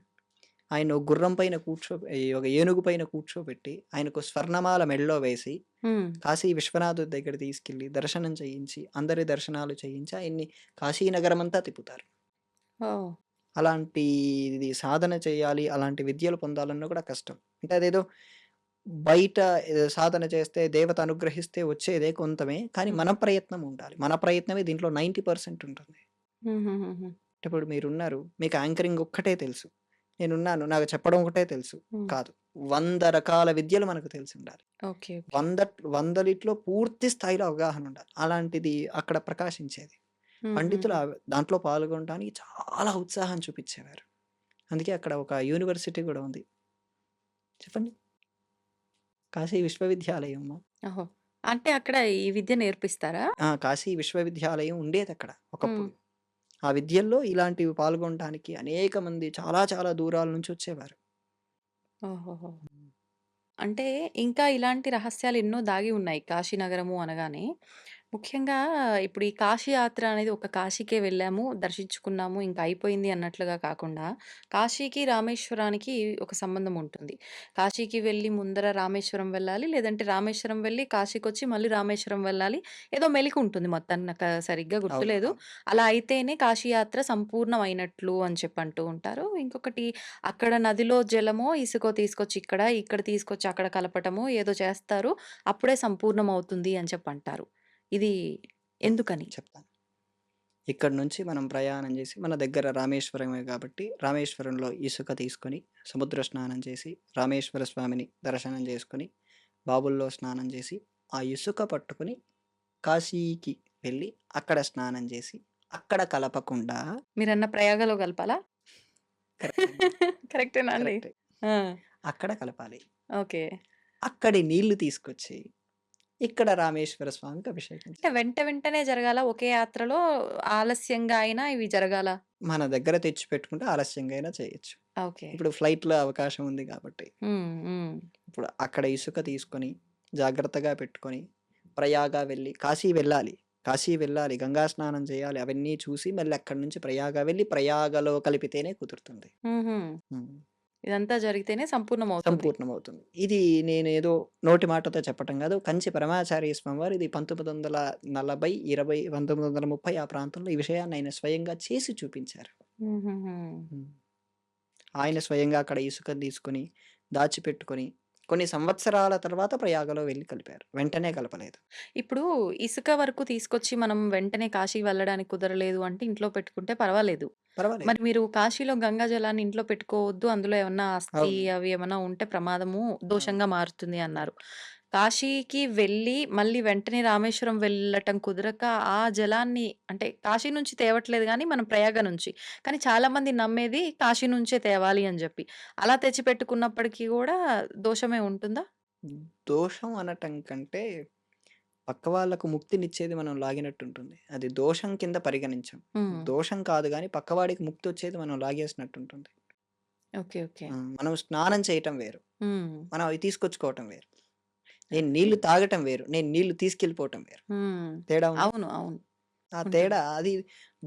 ఆయన ఒక గుర్రం పైన ఒక ఏనుగు పైన కూర్చోబెట్టి ఆయనకు స్వర్ణమాల మెడలో వేసి హ్మ్. కాశీ విశ్వనాథుడి దగ్గర తీసుకెళ్ళి దర్శనం చేయించి అందరి దర్శనాలు చేయించి ఆయన్ని కాశీ నగరమంతా తిప్పుతారు. ఓహ్! అలాంటి ఇది సాధన చేయాలి, అలాంటి విద్యలు పొందాలన్నా కూడా కష్టం. అంటే అదేదో బయట ఏదో సాధన చేస్తే దేవత అనుగ్రహిస్తే వచ్చేదే కొంతమే. కానీ హ్మ్. మన ప్రయత్నం ఉండాలి. మన ప్రయత్నమే దీంట్లో 90% ఉంటుంది. హుహుహుహు. ఇప్పుడు మీరున్నారు. మీకు యాంకరింగ్ ఒక్కటే తెలుసు. నేనున్నాను. నాకు చెప్పడం ఒకటే తెలుసు. హ్మ్. కాదు. 100 రకాల విద్యలు మనకు తెలిసుండాలి. ఓకే. ఓకే. 100లిట్లో పూర్తి స్థాయిలో అవగాహన ఉండాలి. అలాంటిది అక్కడ ప్రకాశించేది. పండితులు హుహుహు. దాంట్లో పాల్గొనడానికి చాలా ఉత్సాహం చూపిచ్చేవారు. అందుకే అక్కడ ఒక యూనివర్సిటీ గూడా ఉంది. చెప్పండి. కాశీ విశ్వవిద్యాలయము. ఓహో! అంటే అక్కడ ఈ విద్య నేర్పిస్తారా? ఆ! కాశీ విశ్వవిద్యాలయం ఉండేదక్కడ హ్మ్. ఒకప్పుడు. ఆ విద్యల్లో ఇలాంటివి పాల్గొనటానికి అనేక మంది చాలా చాలా దూరాల నుంచి వచ్చేవారు. ఓహోహో! హ్మ్. అంటే ఇంకా ఇలాంటి రహస్యాలు ఎన్నో దాగి ఉన్నాయి కాశీ నగరము అనగానే. ముఖ్యంగా ఇప్పుడు ఈ కాశీ యాత్ర అనేది ఒక కాశీకే వెళ్ళాము, దర్శించుకున్నాము, ఇంక అయిపోయింది అన్నట్లుగా కాకుండా, కాశీకి, రామేశ్వరానికి ఒక సంబంధం ఉంటుంది. కాశీకి వెళ్ళి ముందర రామేశ్వరం వెళ్ళాలి. లేదంటే రామేశ్వరం వెళ్ళి కాశీకొచ్చి మళ్ళీ రామేశ్వరం వెళ్ళాలి. ఏదో మెలిక ఉంటుంది మొత్తానికి నాకు సరిగ్గా అవును. గుర్తులేదు. అవును. అలా అయితేనే కాశీ యాత్ర సంపూర్ణమైనట్లు అని చెప్పి అంటూ ఉంటారు. ఇంకొకటి అక్కడ నదిలో జలమో, ఇసుకో తీసుకొచ్చి ఇక్కడ, ఇక్కడ తీసుకొచ్చి అక్కడ కలపటమో ఏదో చేస్తారు. అప్పుడే సంపూర్ణమవుతుంది అని చెప్పంటారు. ఇది హ్మ్. ఎందుకని? చెప్తాను. ఇక్కడి నుంచి మనం ప్రయాణం చేసి మన దగ్గర రామేశ్వరమే కాబట్టి, రామేశ్వరంలో ఇసుక తీసుకొని, సముద్ర స్నానం చేసి, రామేశ్వర స్వామిని దర్శనం చేసుకొని, బావుల్లో స్నానం చేసి, ఆ ఇసుక పట్టుకొని కాశీకి వెళ్ళి, అక్కడ స్నానం చేసి, అక్కడ కలపకుండా మీరన్న ప్రయాగలో కలపాలా? కరెక్టే అండి. కరెక్టేనా అండి? కరెక్టే. ఆ! అక్కడ కలపాలి. ఓకే. అక్కడి నీళ్లు తీసుకొచ్చి, ఇక్కడ రామేశ్వర స్వామికి అభిషేకం అంటే చేయాలి. వెంట వెంటనే జరగాలా? ఒకే యాత్రలో ఆలస్యంగా అయినా ఇవి జరగాలా? మన దగ్గర తెచ్చిపెట్టుకుంటే ఆలస్యంగా అయినా చేయొచ్చు. ఓకే. ఇప్పుడు ఫ్లైట్‌లో అవకాశం ఉంది కాబట్టి. హ్మ్. హ్మ్. ఇప్పుడు అక్కడ ఇసుక తీసుకొని, జాగ్రత్తగా పెట్టుకొని, ప్రయాగ వెళ్ళి కాశీ వెళ్ళాలి. కాశీ వెళ్ళాలి. గంగా స్నానం చేయాలి. అవన్నీ చూసి మళ్ళీ అక్కడి నుంచి ప్రయాగ వెళ్ళి, ప్రయాగలో కలిపితేనే కుదురుతుంది. హుహు. హ్మ్. ఇదంతా జరిగితేనే సంపూర్ణమవుతుంది. సంపూర్ణమవుతుంది. ఇది నేనేదో నోటి మాటతో చెప్పటం కాదు. కంచి పరమాచార్య స్వామివారు ఇది 1940, 20, 1930 ఆ ప్రాంతంలో ఈ విషయాన్ని ఆయన స్వయంగా చేసి చూపించారు. హుహుహు. హ్మ్. ఆయన స్వయంగా అక్కడ ఇసుకని తీసుకొని, దాచిపెట్టుకొని, కొన్ని సంవత్సరాల తర్వాత ప్రయాగలో వెళ్లి కలిపారు. వెంటనే కలపలేదు. ఇప్పుడు ఇసుక వరకు తీసుకొచ్చి మనం వెంటనే కాశీ వెళ్ళడానికి కుదరలేదు అంటే ఇంట్లో పెట్టుకుంటే పర్వాలేదు. పర్వాలేదు. మరి మీరు కాశీలో గంగా జలాన్ని ఇంట్లో పెట్టుకోవద్దు. అందులో ఏమన్నా అస్థి అవును. అవి ఏమన్నా ఉంటే ప్రమాదము, అవును. దోషంగా మారుతుంది అన్నారు. కరెక్ట్. కాశీకి వెళ్ళి మళ్ళీ వెంటనే రామేశ్వరం వెళ్ళటం కుదరక ఆ జలాన్ని అంటే కాశీ నుంచి తేవట్లేదు గానీ మనం ప్రయాగ నుంచి. కానీ చాలామంది నమ్మేది కాశీ నుంచే తేవాలి అని జెప్పి. అలా తెచ్చిపెట్టుకున్నప్పటికీ గూడా దోషమే ఉంటుందా? దోషం అనటం కంటే, పక్క వాళ్ళకు ముక్తినిచ్చేది మనం లాగినట్టుంటుంది. అది దోషం కింద పరిగణించం. హ్మ్. దోషం కాదు గానీ, పక్కవాడికి ముక్తొచ్చేది మనం లాగేసినట్టుంటుంది. ఓకే. ఓకే. మనం స్నానం చేయటం వేరు. హ్మ్. మనం అవి తీసుకొచ్చుకోవటం వేరు. నేను నీళ్లు తాగటం వేరు. నేను నీళ్లు తీసుకెళ్ళిపోవటం వేరు. హ్మ్. తేడా ఉందా? అవును. అవును. ఆ ఉంటుంది. తేడా అది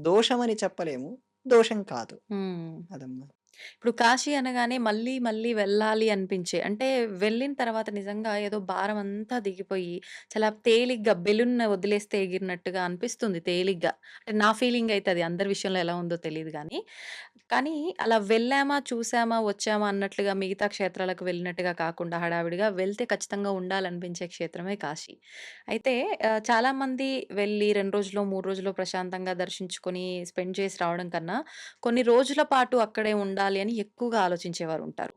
దోషమని చెప్పలేము. దోషం కాదు. హ్మ్. అదమ్మా. ఇప్పుడు కాశీ అనగానే మళ్ళీ, మళ్ళీ వెళ్ళాలి అనిపించే అంటే వెళ్ళిన తర్వాత నిజంగా ఏదో భారమంతా దిగిపోయి చాలా తేలిగ్గా బెలూన్ వదిలేస్తే ఎగిరినట్టుగా అనిపిస్తుంది తేలిగ్గా. అంటే నా ఫీలింగ్ అయితే అది అందరి విషయంలో ఎలా ఉందో తెలీదు గానీ. కానీ అలా వెళ్ళామా, చూసామా, వచ్చామా అన్నట్లుగా మిగతా క్షేత్రాలకు వెళ్ళినట్టుగా కాకుండా హడావిడిగా వెళ్తే ఖచ్చితంగా ఉండాలనిపించే క్షేత్రమే కాశీ. అయితే చాలామంది వెళ్ళి 2 రోజులో, 3 రోజులో ప్రశాంతంగా దర్శించుకొని స్పెండ్ చేసి రావడం కన్నా కొన్ని రోజుల పాటు అక్కడే ఉండాలి అని ఎక్కువగా ఆలోచించేవారుంటారు.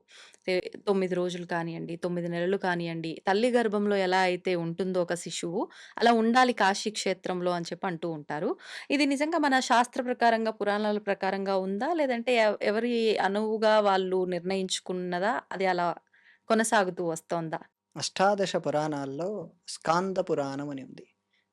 9 రోజులు కానియండి, 9 నెలలు కానియండి, తల్లి గర్భంలో ఎలా అయితే ఉంటుందో ఒక శిశువు, అలా ఉండాలి కాశీ క్షేత్రంలో అని చెప్పి అంటూ ఉంటారు. ఇది నిజంగా మన శాస్త్ర ప్రకారంగా, పురాణాల ప్రకారంగా ఉందా? లేదంటే ఎవరి అనువుగా వాళ్ళు నిర్ణయించుకున్నదా? అది అలా కొనసాగుతూ వస్తోందా? అష్టాదశ పురాణాల్లో స్కాంద పురాణం అని ఉంది.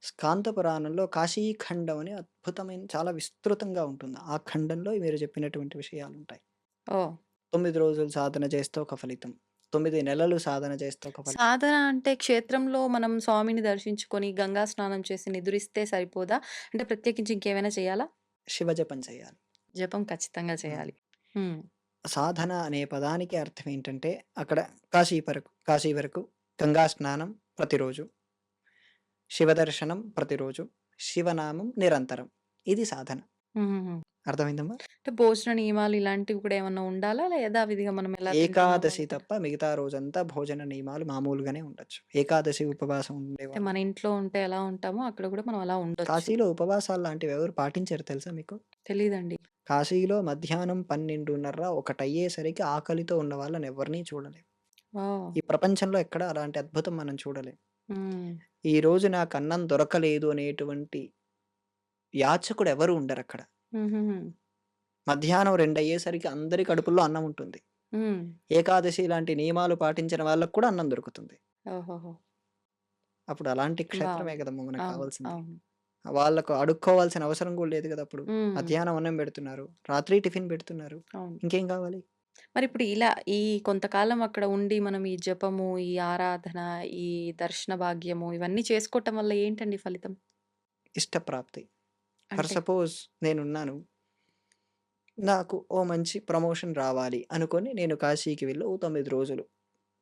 స్కాంద పురాణంలో కాశీఖండం అని అద్భుతమైన చాలా విస్తృతంగా ఉంటుంది. ఆ ఖండంలో మీరు చెప్పినటువంటి విషయాలుంటాయి. ఓహ్! 9 రోజులు సాధన చేస్తే ఒక ఫలితం. 9 నెలలు సాధన చేస్తే ఒక ఫలితం. సాధన అంటే క్షేత్రంలో మనం స్వామిని దర్శించుకొని, గంగా స్నానం చేసి నిదురిస్తే సరిపోదా? అంటే ప్రత్యేకించి ఇంకేమైనా చేయాలా? శివజపం చేయాలి. జపం ఖచ్చితంగా హ్మ్. చేయాలి. హ్మ్. సాధన అనే పదానికి అర్థం ఏంటంటే అక్కడ కాశీ వరకు గంగా స్నానం ప్రతిరోజు, శివ దర్శనం ప్రతిరోజు, శివనామం నిరంతరం. ఇది సాధన. హుహుహు. అర్థమైందమ్మా? అంటే భోజన నియమాలు ఇలాంటివి కూడా ఏమన్నా ఉండాలా? యథావిధిగా మనం ఎలా తింటున్నామో ఏకాదశి అక్కడ? తప్ప మిగతా రోజంతా భోజన నియమాలు మామూలుగానే ఉండొచ్చు. ఏకాదశి ఉపవాసం అంటే ఉండేవాళ్ళు. మన ఇంట్లో ఉంటే ఎలా ఉంటామో అక్కడ కూడా మనం అలా ఉండొచ్చు. కాశీలో ఉపవాసాలు లాంటివి ఎవరు పాటించరు తెలుసా మీకు? తెలీదండి. కాశీలో మధ్యాహ్నం 12:30, 1 అయ్యేసరికి ఆకలితో ఉన్న వాళ్ళని ఎవరిని చూడలేం. ఓహ్! ఈ ప్రపంచంలో ఎక్కడ అలాంటి అద్భుతం మనం చూడలేం. హ్మ్. ఈరోజు నాకు అన్నం దొరకలేదు అనేటువంటి యాచకుడు ఎవరు ఉండరక్కడ. హుహుహు. మధ్యాహ్నం 2 అయ్యేసరికి అందరి కడుపుల్లో అన్నం ఉంటుంది. హ్మ్. ఏకాదశి లాంటి నియమాలు పాటించిన వాళ్ళకి కూడా అన్నం దొరుకుతుంది. ఓహోహో! అప్పుడు అలాంటి క్షేత్రమే బావుంది. కదమ్మా మనకు అవును. కావాల్సింది. అవును. వాళ్ళకు అడుక్కోవాల్సిన అవసరం కూడా లేదు కదా అప్పుడు. హ్మ్. మధ్యాహ్నం అన్నం పెడుతున్నారు. రాత్రి టిఫిన్ పెడుతున్నారు. అవును. ఇంకేం కావాలి? మరిప్పుడు ఇలా ఈ కొంతకాలం అక్కడ ఉండి మనం ఈ జపము, ఈ ఆరాధన, ఈ దర్శన భాగ్యము ఇవన్నీ చేసుకోవటం వల్ల ఏంటండి ఫలితం? ఇష్టప్రాప్తి. ఫర్ అంటే? సపోజ్ నేనున్నాను. నాకు ఓ మంచి ప్రమోషన్ రావాలి అనుకోని నేను కాశీకి వెళ్ళి ఓ 9 రోజులు,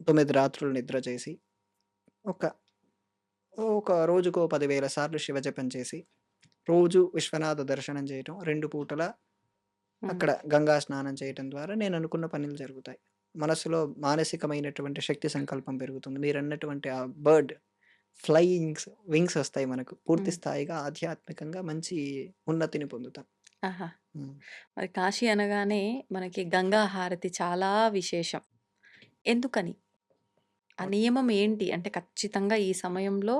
9 రాత్రులు నిద్ర చేసి, ఒక ఒక రోజుకో 10,000 సార్లు శివజపం చేసి, రోజు విశ్వనాథ దర్శనం చేయటం, 2 పూటల హ్మ్. అక్కడ గంగా స్నానం చేయటం ద్వారా నేను అనుకున్న పనులు జరుగుతాయి. మనసులో మానసికమైనటువంటి శక్తి సంకల్పం పెరుగుతుంది. మీరన్నటువంటి ఆ బర్డ్ వింగ్స్ ఒస్తాయి మనకు. పూర్తి హ్మ్. స్థాయిగా ఆధ్యాత్మికంగా మంచి ఉన్నతిని పొందుతాం. ఆహా! హ్మ్. మరి కాశీ అనగానే మనకి గంగా హారతి చాలా విశేషం. ఎందుకని? ఆ మొ నియమం ఏంటి? అంటే ఖచ్చితంగా ఈ సమయంలో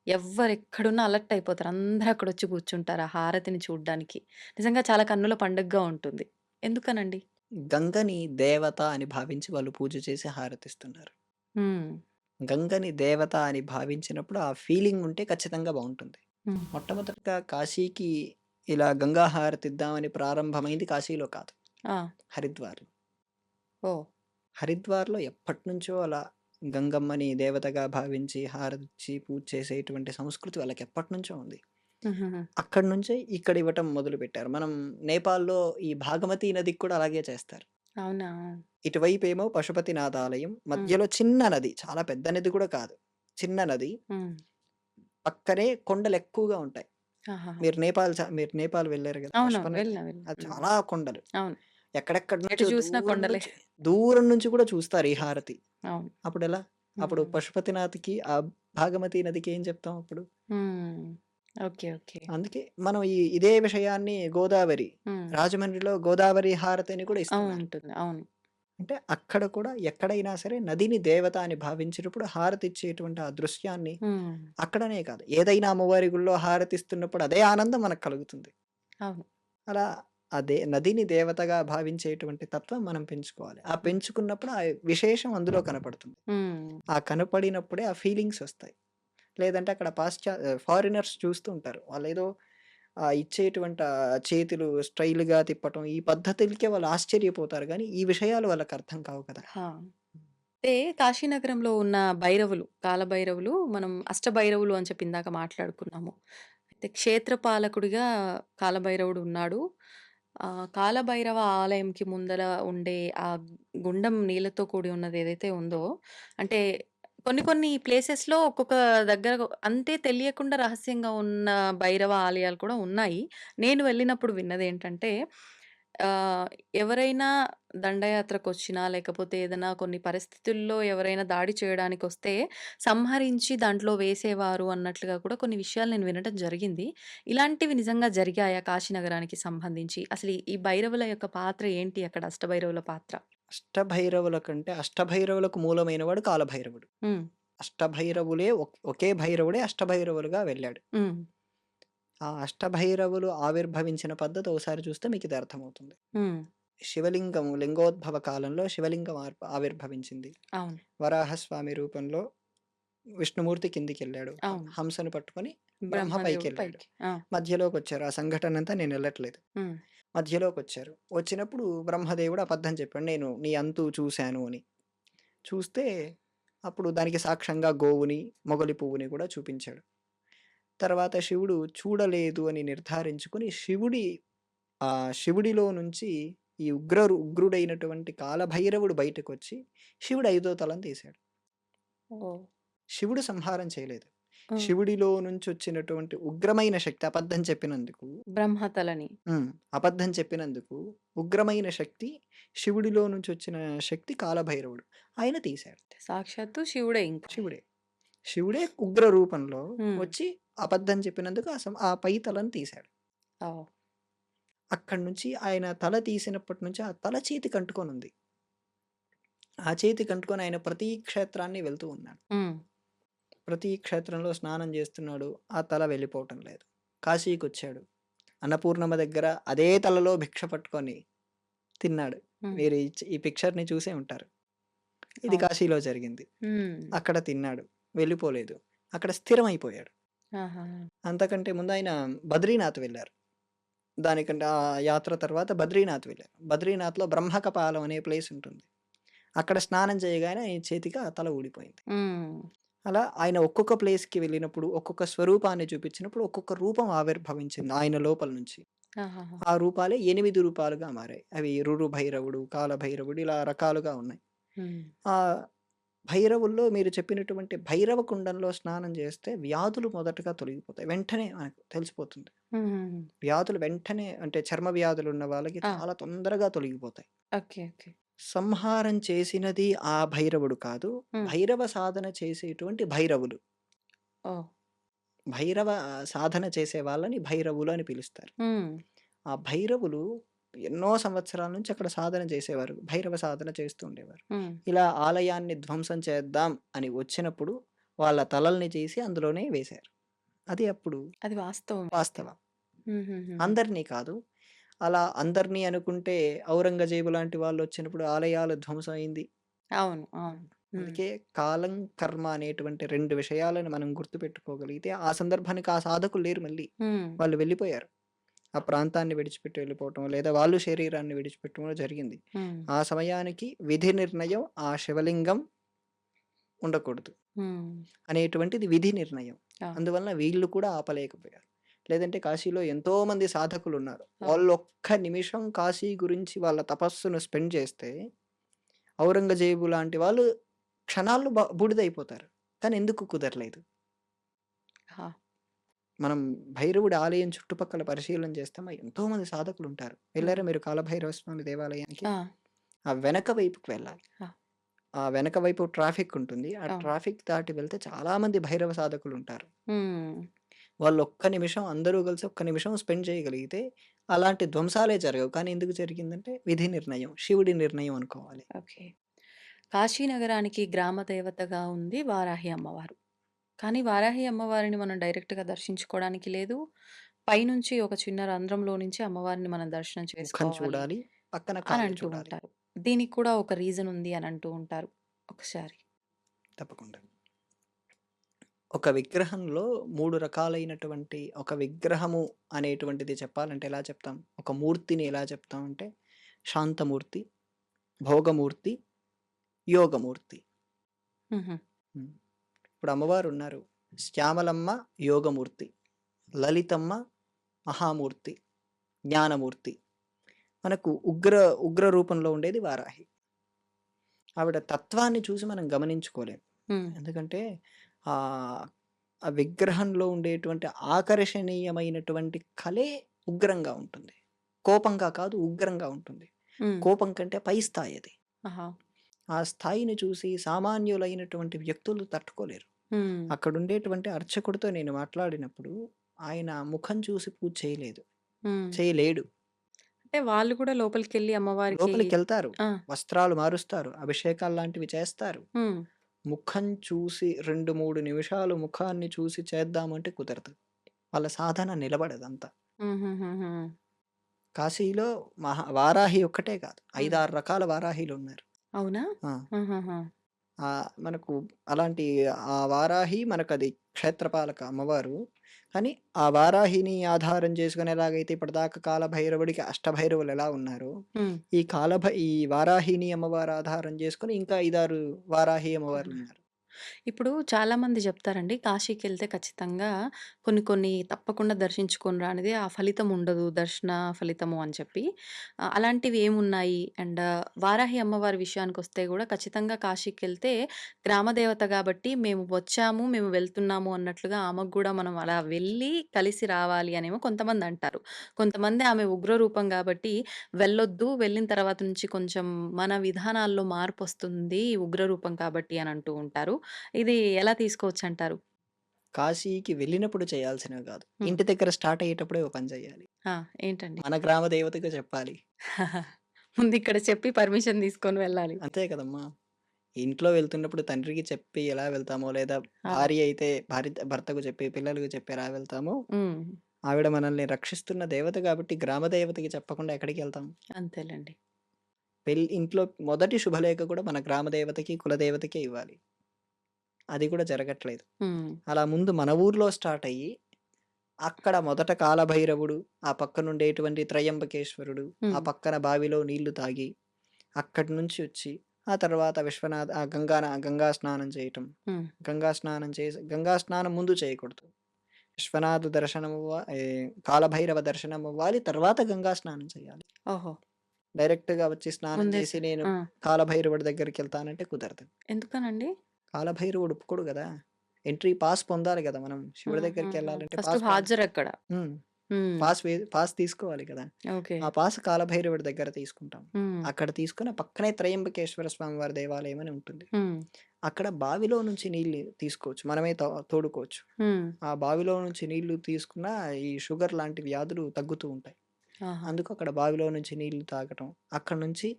ఎవ్వరెక్కడున్నా అలర్ట్ అయిపోతారు. అందరూ అక్కడొచ్చి కూర్చుంటారు ఆ హారతిని చూడ్డానికి. నిజంగా చాలా కన్నుల పండుగగా ఉంటుంది. ఎందుకనండి? గంగని దేవత అని భావించి వాళ్ళు పూజ చేసి హారతిస్తున్నారు. హ్మ్. గంగని దేవత అని భావించినప్పుడు ఆ ఫీలింగ్ ఉంటే ఖచ్చితంగా బావుంటుంది. హ్మ్. మొట్టమొదటగా కాశీకి ఇలా గంగా హారతిద్దామని ప్రారంభమైంది కాశీలో కాదు. ఆ! హరిద్వార్‌లో. ఓహ్! హరిద్వార్‌లో ఎప్పటినుంచో అలా గంగమ్మని దేవతగా భావించి హారతిచ్చి పూజ చేసేటువంటి సంస్కృతి వాళ్ళకెప్పటినుంచో ఉంది. హుహుహు. అక్కడి నుంచే ఇక్కడ ఇవ్వటం మొదలుపెట్టారు. మనం నేపాల్‌లో ఈ భాగమతి నదికి కూడా అలాగే చేస్తారు. అవునా? ఇటువైపేమో పశుపతినాథ ఆలయం. హ్మ్. మధ్యలో చిన్న నది. చాలా పెద్ద నది కూడా కాదు. చిన్న నది. హ్మ్. పక్కనే కొండలెక్కువగా ఉంటాయి. ఆహాహా! మీరు నేపాల్ వెళ్లారు గదా! అవును. పశుపనకి. వెళ్ళినా. వెళ్ళినా. అది హ్మ్. చాలా కొండలు. అవును. ఎక్కడెక్కడి ఎటు నుంచో చూసినా కొండలే. దూరం నుంచి కూడా చూస్తారు ఈ హారతి. అవును. అప్పుడెలా? అప్పుడు హ్మ్. పశుపతినాథ్‌కి, ఆ భాగమతి నదికి ఏం చెప్తాం అప్పుడు? హ్మ్. ఓకే. ఓకే. అందుకే మనం ఇదే విషయాన్ని హ్మ్. రాజమండ్రిలో గోదావరి హారతి అని కూడా అవును. ఇస్తున్నారు. ఉంటుంది. అవును. అంటే అక్కడ కూడా ఎక్కడైనా సరే నదిని దేవత అని భావించినప్పుడు హారతిచ్చేటువంటి ఆ దృశ్యాన్ని హ్మ్. అక్కడనే కాదు, ఏదైనా అమ్మవారి గుడిలో హారతిస్తున్నప్పుడు అదే ఆనందం మనకు కలుగుతుంది. అవును. అలా అదే నదిని దేవతగా భావించేటువంటి తత్వం మనం పెంచుకోవాలి. ఆ హ్మ్. పెంచుకున్నప్పుడు ఆ విశేషం అందులో కనపడుతుంది. హ్మ్. ఆ కనపడినప్పుడే ఆ ఫీలింగ్స్ ఒస్తాయి. లేదంటే అక్కడ ఫారినర్స్ చూస్తూ ఉంటారు. వాళ్ళేదో ఇచ్చేటువంటి చేతులు స్టైల్‌గా తిప్పటం, ఈ పద్ధతులకే వాళ్ళు ఆశ్చర్యపోతారు గానీ, ఈ విషయాలు వాళ్ళకర్థం కావు కదా! ఆ! అయితే కాశీనగరంలో ఉన్న భైరవులు, కాలభైరవులు మనం అష్టభైరవులు అని చెప్పి ఇందాక మాట్లాడుకున్నాము. అయితే క్షేత్రపాలకుడిగా కాలభైరవుడు ఉన్నాడు. కాలభైరవ ఆలయంకి ముందర ఉండే ఆ గుండం నీళ్ళతో కూడి ఉన్నది ఏదైతే ఉందో, అంటే కొన్ని కొన్ని ప్లేసెస్‌లో ఒక్కొక్క దగ్గర అంతే తెలియకుండా రహస్యంగా ఉన్న భైరవ ఆలయాలు కూడా ఉన్నాయి. నేను వెళ్ళినప్పుడు విన్నదేంటంటే ఆహ్, ఎవరైనా దండయాత్రకొచ్చినా, లేకపోతే ఏదైనా కొన్ని పరిస్థితుల్లో ఎవరైనా దాడి చేయడానికొస్తే, సంహరించి దాంట్లో వేసేవారు అన్నట్లుగా కూడా కొన్ని విషయాలు నేను వినడం జరిగింది. ఇలాంటివి నిజంగా జరిగాయా కాశీనగరానికి సంబంధించి? అసలు ఈ భైరవుల యొక్క పాత్ర ఏంటి అక్కడ అష్టభైరవుల పాత్ర? అష్టభైరవుల కంటే అష్టభైరవులకు మూలమైన వాడు కాలభైరవుడు. హ్మ్. అష్టభైరవులే ఒకే భైరవుడే అష్టభైరవులుగా వెళ్ళాడు. హ్మ్. ఆ అష్టభైరవులు ఆవిర్భవించిన పద్ధతి ఒకసారి చూస్తే మీకిది అర్థమవుతుంది. హ్మ్. లింగోద్భవ కాలంలో శివలింగం ఆవిర్భవించింది. అవును. వరాహస్వామి రూపంలో విష్ణుమూర్తి కిందికెళ్ళాడు. అవును. హంసను పట్టుకొని బ్రహ్మ బ్రహ్మదేవుడు పైకెళ్ళాడు. పైకి. ఆ! మధ్యలోకొచ్చారు. ఆ సంఘటనంతా నేనెళ్ళట్లేదు. హ్మ్. మధ్యలోకొచ్చారు. వచ్చినప్పుడు బ్రహ్మదేవుడు అబద్ధం చెప్పాడు. నేను నీ అంతు చూశాను అని. చూస్తే అప్పుడు దానికి సాక్ష్యంగా గోవుని, మొగలి పువ్వుని కూడా చూపించాడు. తర్వాత శివుడు చూడలేదు అని నిర్ధారించుకొని శివుడి ఆ శివుడిలో నుంచి ఈ ఉగ్రుడైనటువంటి కాలభైరవుడు బయటకొచ్చి శివుడు 5వ తలని తీశాడు. ఓహ్! శివుడు సంహారం చేయలేదు. హ్మ్. శివుడిలో నుంచొచ్చినటువంటి ఉగ్రమైన శక్తి అబద్ధం చెప్పినందుకు బ్రహ్మతలని. హ్మ్. అబద్ధం చెప్పినందుకు ఉగ్రమైన శక్తి శివుడిలో నుంచొచ్చిన శక్తి కాలభైరవుడు. ఆయన తీశాడు. సాక్షాత్తు శివుడే ఇంకా. శివుడే. శివుడే ఉగ్ర రూపంలో హ్మ్. వచ్చి అబద్ధం చెప్పినందుకు ఆ పై తలని తీశాడు. ఓహ్! అక్కడి నుంచి ఆయన తల తీసినప్పటి నుంచి ఆ తల చేతికి అంటుకొనుంది. ఆ చేతికి అంటుకొని ఆయన ప్రతి క్షేత్రాన్ని వెళ్తూ ఉన్నాడు. హ్మ్. ప్రతి క్షేత్రంలో స్నానం చేస్తున్నాడు. ఆ తల వెళ్ళిపోవటం లేదు. కాశీకొచ్చాడు. అన్నపూర్ణమ్మ దగ్గర అదే తలలో భిక్ష పట్టుకొని తిన్నాడు. హ్మ్. మీరు ఈ పిక్చర్‌ని చూసే ఉంటారు. ఇది అవును. కాశీలో జరిగింది. హ్మ్. అక్కడ తిన్నాడు. వెళ్ళిపోలేదు. అక్కడ స్థిరమైపోయాడు. ఆహాహా! అంతకంటే ముందు ఆయన బద్రీనాథ్ వెళ్లారు. దానికంటే ఆ యాత్ర తర్వాత బద్రీనాథ్ వెళ్లారు. బద్రీనాథ్‌లో బ్రహ్మకపాలం అనే ప్లేస్ ఉంటుంది. అక్కడ స్నానం చేయగానే ఆయన చేతికి ఆ తల ఊడిపోయింది. హ్మ్. అలా ఆయన ఒక్కొక్క ప్లేస్‌కి వెళ్ళినప్పుడు, ఒక్కొక్క స్వరూపాన్ని చూపించినప్పుడు, ఒక్కొక్క రూపం ఆవిర్భవించింది ఆయన లోపల నుంచి. ఆహాహా! ఆ రూపాలే 8 రూపాలుగా మారాయి. అవి రురు భైరవుడు, కాల భైరవుడు ఇలా రకాలుగా ఉన్నాయి. హ్మ్. ఆ భైరవుల్లో మీరు చెప్పినటువంటి భైరవ కుండంలో స్నానం చేస్తే వ్యాధులు మొదటగా తొలగిపోతాయి. వెంటనే మనకు తెలిసిపోతుంది. హుహుహు. వ్యాధులు వెంటనే అంటే చర్మ వ్యాధులు ఉన్న వాళ్ళకి ఆ! చాలా తొందరగా తొలగిపోతాయి. ఓకే. ఓకే. సంహారం చేసినది ఆ భైరవుడు కాదు. హ్మ్. భైరవ సాధన చేసేటువంటి భైరవులు. ఓహ్! భైరవ సాధన చేసే వాళ్ళని భైరవులు అని పిలుస్తారు. హ్మ్. ఆ భైరవులు ఎన్నో సంవత్సరాల నుంచి అక్కడ సాధన చేసేవారు. భైరవ సాధన చేస్తూ ఉండేవారు. హ్మ్. ఇలా ఆలయాన్ని ధ్వంసం చేద్దాం అని వచ్చినప్పుడు వాళ్ళ తలల్ని తీసి అందులోనే వేశారు. అది అప్పుడు అది వాస్తవం అయితే. వాస్తవం. హుహుహుహు. అందరిని కాదు. అలా అందరిని అనుకుంటే ఔరంగజేబు లాంటి వాళ్ళొచ్చినప్పుడు ఆలయాలు ధ్వంసం అయింది. అవును. అవును. హ్మ్. అందుకే కాలం, కర్మ అనేటువంటి 2 విషయాలను మనం గుర్తుపెట్టుకోగలిగితే ఆ సందర్భానికి ఆ సాధకులు లేరు మళ్ళీ. హ్మ్. వాళ్ళు వెళ్ళిపోయారు. ఆ ప్రాంతాన్ని విడిచిపెట్టి వెళ్ళిపోవటం, లేదా వాళ్ళు శరీరాన్ని విడిచిపెట్టడమో జరిగింది. హ్మ్. ఆ సమయానికి విధి నిర్ణయం ఆ శివలింగం ఉండకూడదు హ్మ్. అనేటువంటిది విధి నిర్ణయం. ఆ! అందువలన వీళ్ళు కూడా ఆపలేకపోయారు. లేదంటే కాశీలో ఎంతోమంది సాధకులున్నారు. ఆ! వాళ్ళొక్క నిమిషం కాశీ గురించి వాళ్ళ తపస్సును స్పెండ్ చేస్తే ఔరంగజేబు లాంటి వాళ్ళు క్షణాల్లో బూడిదైపోతారు. కానీ ఎందుకు కుదరలేదు? ఆ! మనం భైరవుడి ఆలయం చుట్టుపక్కల పరిశీలన చేస్తే ఎంతోమంది సాధకులుంటారు. హ్మ్. వెళ్లారా మీరు కాలభైరవ స్వామి దేవాలయానికి? ఆ! ఆ వెనక వైపుకి వెళ్ళాలి. ఆ! ఆ వెనక వైపు ట్రాఫిక్ ఉంటుంది. ఆ అవును. ట్రాఫిక్ దాటి వెళ్తే చాలామంది భైరవ సాధకులుంటారు. హ్మ్. వాళ్ళు ఒక్క నిమిషం అందరూ కలిసి ఒక్క నిమిషం స్పెండ్ చేయగలిగితే అలాంటి ధ్వంసాలే జరగవు. కానీ ఎందుకు జరిగిందంటే విధి నిర్ణయం, శివుడి నిర్ణయం అనుకోవాలి. ఓకే. కాశీ నగరానికి గ్రామ దేవతగా ఉంది వారాహి అమ్మవారు. కానీ వారాహి అమ్మవారిని మనం డైరెక్ట్‌గా దర్శించుకోవడానికి లేదు. పైనుంచి ఒక చిన్న రంధ్రంలో నుంచి అమ్మవారిని మనం దర్శనం ముఖం చేసుకోవాలి చూడాలి, పక్కన అని కాళ్ళు అంటూ చూడాలి. ఉంటారు. దీనికి కూడా ఒక రీజన్ ఉంది అని అంటూ ఉంటారు. ఒకసారి. తప్పకుండా. ఒక విగ్రహంలో 3 రకాలైనటువంటి ఒక విగ్రహము అనేటువంటిది చెప్పాలంటే ఎలా చెప్తాం? ఒక మూర్తిని ఎలా చెప్తామంటే శాంతమూర్తి, భోగమూర్తి, యోగమూర్తి. హుహు. హ్మ్. ఇప్పుడు అమ్మవారున్నారు. శ్యామలమ్మ యోగమూర్తి, లలితమ్మ మహామూర్తి, జ్ఞానమూర్తి. మనకు ఉగ్ర రూపంలో ఉండేది వారాహి. ఆవిడ తత్వాన్ని చూసి మనం గమనించుకోలేం. హ్మ్. ఎందుకంటే ఆ విగ్రహంలో ఉండేటువంటి ఆకర్షణీయమైనటువంటి కళే ఉగ్రంగా ఉంటుంది. కోపంగా కాదు ఉగ్రంగా ఉంటుంది. హ్మ్. కోపం కంటే పై స్థాయి అది. ఆహా! ఆ స్థాయిని చూసి సామాన్యులైనటువంటి వ్యక్తులు తట్టుకోలేరు. హ్మ్. అక్కడుండేటువంటి అర్చకుడితో నేను మాట్లాడినప్పుడు ఆయన ముఖం చూసి పూజ చేయలేదు. హ్మ్. చేయలేడు. అంటే వాళ్ళు కూడా లోపలికెళ్ళి అమ్మవారికి లోపలికెళ్తారు. ఆ! వస్త్రాలు మారుస్తారు. అభిషేకాలు లాంటివి చేస్తారు. హ్మ్. ముఖం చూసి 2, 3 నిమిషాలు ముఖాన్ని చూసి చేద్దామంటే కుదరదు. వాళ్ళ సాధన నిలబడదంతా. హుహుహుహు. కాశీలో వారాహి ఒక్కటే కాదు. హ్మ్. 5, 6 రకాల వారాహిలున్నారు. అవునా? ఆ! ఆహాహా! మనకు అలాంటి ఆ వారాహి మనకది క్షేత్రపాలక అమ్మవారు. కానీ ఆ వారాహిని ఆధారం చేసుకొని ఎలాగైతే ఇప్పటిదాకా కాలభైరవుడికి అష్టభైరవులు ఎలా ఉన్నారో, హ్మ్. ఈ వారాహిని అమ్మవారు ఆధారం చేసుకొని ఇంకా 5, 6 వారాహి అవునా? అమ్మవార్లున్నారు. ఇప్పుడు చాలామంది చెప్తారండి కాశీకెళ్తే ఖచ్చితంగా కొన్ని కొన్ని తప్పకుండా దర్శించుకొని రానిదే ఆ ఫలితం ఉండదు. దర్శన ఫలితము అని చెప్పి. అలాంటివి ఏమున్నాయి? అండ్ వారాహి అమ్మవారి విషయానికొస్తే గూడా ఖచ్చితంగా కాశీకెళ్తే గ్రామదేవత గాబట్టి మేము వచ్చాము, మేము వెళ్తున్నాము అన్నట్లుగా ఆమెకు గూడా మనం అలా వెళ్ళి కలిసి రావాలి అనేమో కొంతమందంటారు. కొంతమంది ఆమె ఉగ్ర రూపం గాబట్టి వెళ్ళొద్దు, వెళ్ళిన తర్వాత నుంచి కొంచెం మన విధానాల్లో మార్పొస్తుంది ఉగ్ర రూపం కాబట్టి అని అంటూ ఉంటారు. ఇది ఎలా తీసుకోవచ్చంటారు? కాశీకి వెళ్ళినప్పుడు చేయాల్సినవి గాదు. హ్మ్. ఇంటి దగ్గర స్టార్ట్ అయ్యేటప్పుడే ఓ పని జేయాలి. ఆ! ఏంటండి? మన గ్రామ దేవతకి చెప్పాలి. ముందిక్కడ చెప్పి పర్మిషన్ తీసుకొని వెళ్ళాలి. అంతే కదమ్మా! ఇంట్లో వెళ్తున్నప్పుడు తండ్రికి చెప్పి ఎలా వెళ్తామో, లేదా ఆ! భార్య అయితే భర్తకు చెప్పి, పిల్లలకు చెప్పి ఎలా వెళ్తామో, హ్మ్. ఆవిడ మనల్ని రక్షిస్తున్న దేవత గాబట్టి గ్రామ దేవతకి చెప్పకుండా ఎక్కడికెళ్తాం? అంతేలెండి. ఇంట్లో మొదటి శుభలేఖ కూడా మన గ్రామ దేవతకి, కులదేవతకే ఇవ్వాలి. అది కూడా జరగట్లేదు. హ్మ్. అలా ముందు మన ఊర్లో స్టార్ట్ అయ్యి, అక్కడ మొదట కాలభైరవుడు, ఆ పక్కనుండేటువంటి త్రయంబకేశ్వరుడు, ఆ హ్మ్. పక్కన బావిలో నీళ్లు తాగి, అక్కడి నుంచి వచ్చి, ఆ తర్వాత గంగా స్నానం చేయటం. హ్మ్. గంగా స్నానం ముందు చేయకూడదు. విశ్వనాథ కాలభైరవ దర్శనం అవ్వాలి. తర్వాత గంగా స్నానం చేయాలి. ఓహో! డైరెక్ట్‌గా వచ్చి స్నానం ముందే చేసి నేను ఆ! కాలభైరవుడి దగ్గరికెళ్తానంటే కుదరదు. ఎందుకనండి? కాలభైరవుడు ఒప్పుకోడు గదా! ఎంట్రీ పాస్ పొందాలి గదా! మనం శివుడి హుహుహు. దగ్గరికెళ్ళాలంటే ఫస్ట్ పాస్ హాజరక్కడ. హ్మ్. హ్మ్. పాస్ తీసుకోవాలి కదా! ఓకే. ఆ పాస్ కాలభైరవుడి దగ్గర తీసుకుంటాం. హ్మ్. అక్కడ తీసుకొని ఆ పక్కనే త్రయంబకేశ్వర స్వామి వారి దేవాలయం అని ఉంటుంది. హ్మ్. అక్కడ బావిలో నుంచి నీళ్ళు తీసుకోవచ్చు. మనమే తోడుకోవచ్చు. హ్మ్. ఆ బావిలో నుంచి నీళ్లు తీసుకున్నా ఈ షుగర్ లాంటి వ్యాధులు తగ్గుతూ ఉంటాయి. ఆహా! అందుకు అక్కడ బావిలో నుంచి నీళ్లు తాగటం. అక్కడి నుంచి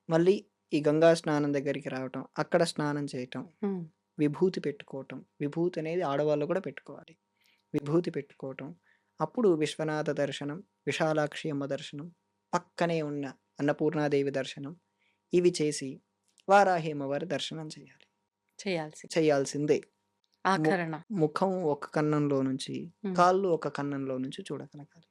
మళ్ళీ ఈ గంగా స్నానం దగ్గరికి రావటం. అక్కడ స్నానం చేయటం. హ్మ్. విభూతి పెట్టుకోవటం. విభూతి అనేది ఆడవాళ్ళు కూడా పెట్టుకోవాలి. విభూతి పెట్టుకోవటం. అప్పుడు విశ్వనాథ దర్శనం, విశాలాక్షి అమ్మ దర్శనం, పక్కనే ఉన్న అన్నపూర్ణాదేవి దర్శనం. ఇవి చేసి వారాహి అమ్మవారి దర్శనం చేయాలి. చేయాల్సింది. చేయాల్సిందే. ము ఆఖరణ. ముఖం ఒక కన్నంలో నుంచి, హ్మ్. కాళ్ళు ఒక కన్నంలో నుంచి చూడగలగాలి.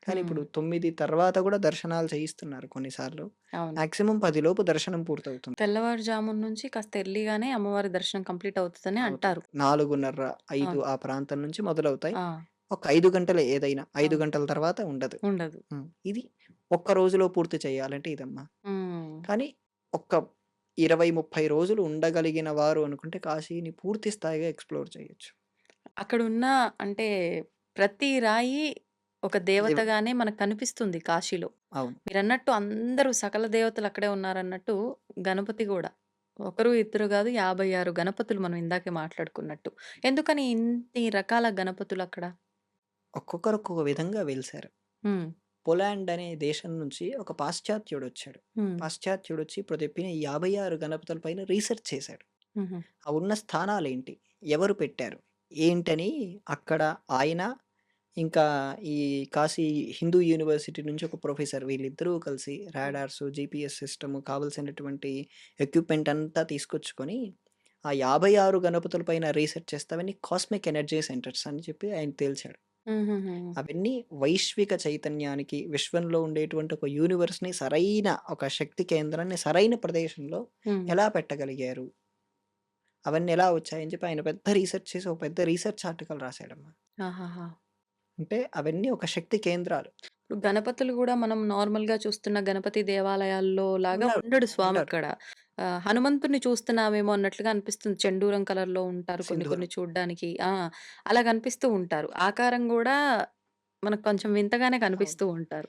కానీ హ్మ్. ఇప్పుడు 9 తర్వాత కూడా దర్శనాలు చేయిస్తున్నారు కొన్నిసార్లు. అవును. మాక్సిమం 10 లోపు దర్శనం పూర్తవుతుంది. తెల్లవారుజామున నుంచి కాస్త ఎర్లీగానే అమ్మవారి దర్శనం కంప్లీట్ అవుతదని అవుతుంది. అంటారు. 4:30, 5 అవును. ఆ ప్రాంతం నుంచి మొదలవుతాయి. ఆ! ఒక 5 గంటలే ఏదైనా. 5 అవును. గంటల తర్వాత ఉండదు. ఉండదు. ఇది ఒక్క రోజులో పూర్తి చేయాలంటే ఇదమ్మా. హ్మ్. కానీ ఒక్క 20, 30 రోజులు ఉండగలిగిన వారు అనుకుంటే కాశీని పూర్తి స్థాయిగా ఎక్స్‌ప్లోర్ చేయొచ్చు. అక్కడున్న అంటే ప్రతి రాయి ఒక దేవ్ దేవతగానే మనకు కనిపిస్తుంది కాశీలో. అవును. మీరన్నట్టు అందరూ సకల దేవతలు అక్కడే ఉన్నారన్నట్టు గణపతి గూడా. ఒకరు, ఇద్దరు గాదు 56 గణపతులు మనం ఇందాకే మాట్లాడుకున్నట్టు. ఎందుకని ఇన్ని రకాల గణపతులక్కడ? ఒక్కొక్కరు ఒక్కొక్క విధంగా వెలిసారు. హ్మ్. పోలాండ్ అనే దేశం నుంచి ఒక పాశ్చాత్యుడొచ్చాడు. హ్మ్. పాశ్చాత్యుడొచ్చి ఇప్పుడు చెప్పిన ఈ 56 గణపతుల పైన రీసెర్చ్ చేశాడు. హుహు. ఆ ఉన్న స్థానాలేంటి? ఎవరు పెట్టారు? ఏంటని అక్కడ ఆయన, ఇంకా ఈ కాశీ హిందూ యూనివర్సిటీ నుంచి ఒక ప్రొఫెసర్ వీళ్ళిద్దరూ కలిసి హ్మ్. రాడార్స్, జీపీఎస్ సిస్టమ్ కావాల్సినటువంటి ఎక్విప్‌మెంట్ అంతా తీసుకొచ్చుకొని, ఆ 56 గణపతుల పైన రీసెర్చ్ చేస్తే అవన్నీ కాస్మిక్ ఎనర్జీ సెంటర్స్ అని చెప్పి ఆయన తేల్చాడు. హుహుహు. అవన్నీ వైశ్విక చైతన్యానికి, విశ్వంలో ఉండేటువంటి ఒక యూనివర్స్‌ని సరైన ఒక శక్తి కేంద్రాన్ని సరైన ప్రదేశంలో హ్మ్. ఎలా పెట్టగలిగారు? అవన్నీ ఎలా వచ్చాయని చెప్పి ఆయన పెద్ద రీసెర్చ్ చేసి ఒక పెద్ద రీసెర్చ్ ఆర్టికల్ రాసాడమ్మా. ఆహాహా! అంటే అవన్నీ ఒక శక్తి కేంద్రాలు. ఇప్పుడు గణపతులు గూడా మనం నార్మల్‌గా చూస్తున్న గణపతి దేవాలయాల్లో లాగా ఉండరు. ఉండడు ఉండరు. స్వామక్కడ. హనుమంతుడిని చూస్తున్నామేమో అన్నట్లుగా అనిపిస్తుంది. చెండూరం కలర్‌లో ఉంటారు కొన్ని సింధూరం. కొన్ని చూడ్డానికి. ఆ! అలా కనిపిస్తూ ఉంటారు. ఆకారం గూడా మనకు కొంచెం వింతగానే అవును. కనిపిస్తూ ఉంటారు.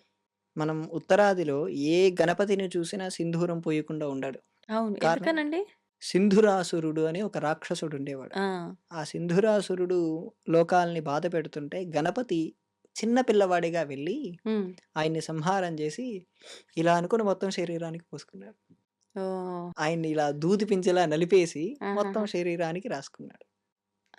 మనం ఉత్తరాదిలో ఏ గణపతిని చూసినా సింధూరం పూయకుండా ఉండడు. అవును. కారణం ఎందుకనండి? సింధురాసురుడు అని ఒక రాక్షసుడుండేవాడు. ఆ! ఆ సింధురాసురుడు లోకాల్ని బాధ పెడుతుంటే గణపతి చిన్న పిల్లవాడిగా వెళ్ళి హ్మ్. ఆయన్ని సంహారం చేసి ఇలా అనుకుని మొత్తం శరీరానికి పూసుకున్నాడు. ఓహ్! ఆయన్ని ఇలా దూది పింజలా నలిపేసి మొత్తం ఆహాహా! శరీరానికి రాసుకున్నాడు.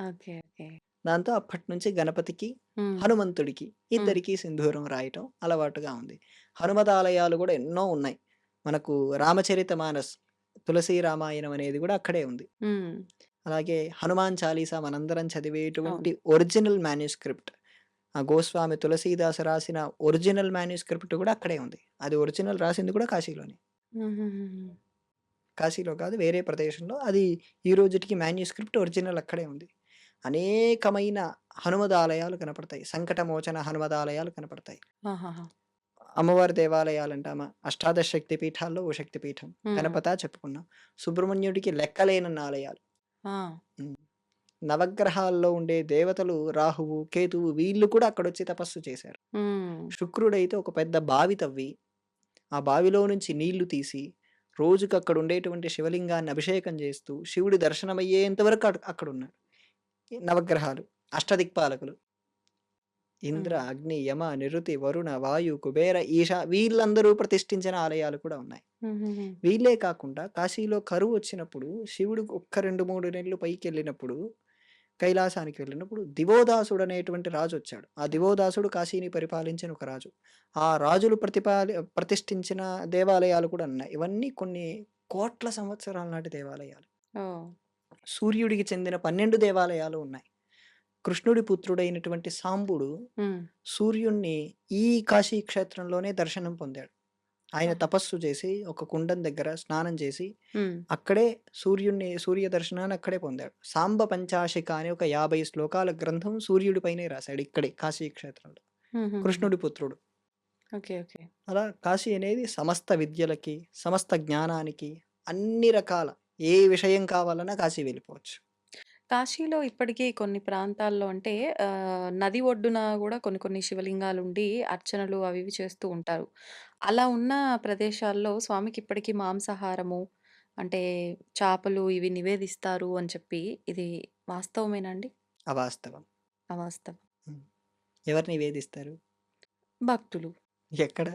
ఓకే. ఓకే. దాంతో అప్పటినుంచి గణపతికి, హ్మ్. హనుమంతుడికి హ్మ్. ఇద్దరికీ సింధూరం రాయటం అలవాటుగా ఉంది. హనుమదాలయాలు గూడా ఎన్నో ఉన్నాయి. మనకు రామచరితమానస్, తులసీ రామాయణం అనేది గూడా అక్కడే ఉంది. హ్మ్. అలాగే హనుమాన్ చాలీసా మనందరం అవును. చదివేటువంటి ఒరిజినల్ మాన్యుస్క్రిప్ట్. ఆ గోస్వామి తులసీదాస్ రాసిన ఒరిజినల్ మాన్యుస్క్రిప్ట్ గూడా అక్కడే ఉంది. అది ఒరిజినల్ రాసింది కూడా కాశీలోనే. హుహుహుహు. కాశీలో కాదు, వేరే ప్రదేశంలో. అది ఈ రోజుటికి మాన్యుస్క్రిప్ట్ ఒరిజినల్ అక్కడే ఉంది. అనేకమైన హనుమదాలయాలు కనపడతాయి. సంకటమోచన హనుమదాలయాలు కనపడతాయి. ఆహాహా! అమ్మవారి దేవాలయాలంటామా, అష్టాదశ శక్తి పీఠాల్లో ఓ శక్తి పీఠం. హ్మ్. గణపత చెప్పుకున్నాం. సుబ్రహ్మణ్యుడికి లెక్కలేనన్ని ఆలయాలు. ఆ! హ్మ్. నవగ్రహాల్లో ఉండే దేవతలు రాహువు, కేతువు వీళ్ళు కూడా అక్కడొచ్చి తపస్సు చేశారు. హ్మ్. శుక్రుడైతే ఒక పెద్ద బావి తవ్వి, ఆ బావిలో నుంచి నీళ్లు తీసి, రోజుకక్కడుండేటువంటి శివలింగాన్ని అభిషేకం చేస్తూ, శివుడి దర్శనమయ్యేంత వరకు అక్కడున్నాడు. ఈ నవగ్రహాలు, అష్టదిక్పాలకులు. ఇంద్ర, హ్మ్. అగ్ని, యమ, నిరుతి, వరుణ, వాయు, కుబేర, ఈశ వీళ్ళందరూ ప్రతిష్ఠించిన ఆలయాలు కూడా ఉన్నాయి. హుహుహు. వీళ్ళే కాకుండా కాశీలో కరువొచ్చినప్పుడు శివుడు ఒక్క 2, 3 నెలలు పైకెళ్ళినప్పుడు, కైలాసానికి వెళ్ళినప్పుడు దివోదాసుడనేటువంటి రాజొచ్చాడు. ఆ దివోదాసుడు కాశీని పరిపాలించిన ఒక రాజు. ఆ రాజులు ప్రతిష్ఠించిన దేవాలయాలు కూడా ఉన్నాయి. ఇవన్నీ కొన్ని కోట్ల సంవత్సరాల నాటి దేవాలయాలు. ఓహ్! సూర్యుడికి చెందిన 12 దేవాలయాలు ఉన్నాయి. కృష్ణుడి పుత్రుడైనటువంటి సాంబుడు హ్మ్. సూర్యుడిని ఈ కాశీ క్షేత్రంలోనే దర్శనం పొందాడు. ఆయన ఆహా! తపస్సు చేసి ఒక కుండం దగ్గర స్నానం చేసి హ్మ్. అక్కడే సూర్య దర్శనాన్ని అక్కడే పొందాడు. సాంబ పంచాశిక అనే ఒక 50 శ్లోకాల గ్రంథం సూర్యుడి పైనే రాశాడు ఇక్కడే కాశీ క్షేత్రంలో. హుహుహుహు. కృష్ణుడి పుత్రుడు. ఓకే. ఓకే. అలా కాశీ అనేది సమస్త విద్యలకి, సమస్త జ్ఞానానికి అన్ని రకాల ఏ విషయం కావాలన్నా కాశీ వెళ్ళిపోవచ్చు. కాశీలో ఇప్పటికీ కొన్ని ప్రాంతాల్లో అంటే నది ఒడ్డున గూడా కొన్ని కొన్ని శివలింగాలుండి అర్చనలు అవి ఇవి చేస్తూ ఉంటారు. అలా ఉన్న ప్రదేశాల్లో స్వామికి ఇప్పటికీ మాంసాహారము అంటే చేపలు ఇవి నివేదిస్తారు అని చెప్పి ఇది వాస్తవమేనా అండి? అవాస్తవం. అవాస్తవం. హ్మ్. ఎవరు నివేదిస్తారు? భక్తులు. ఎక్కడ?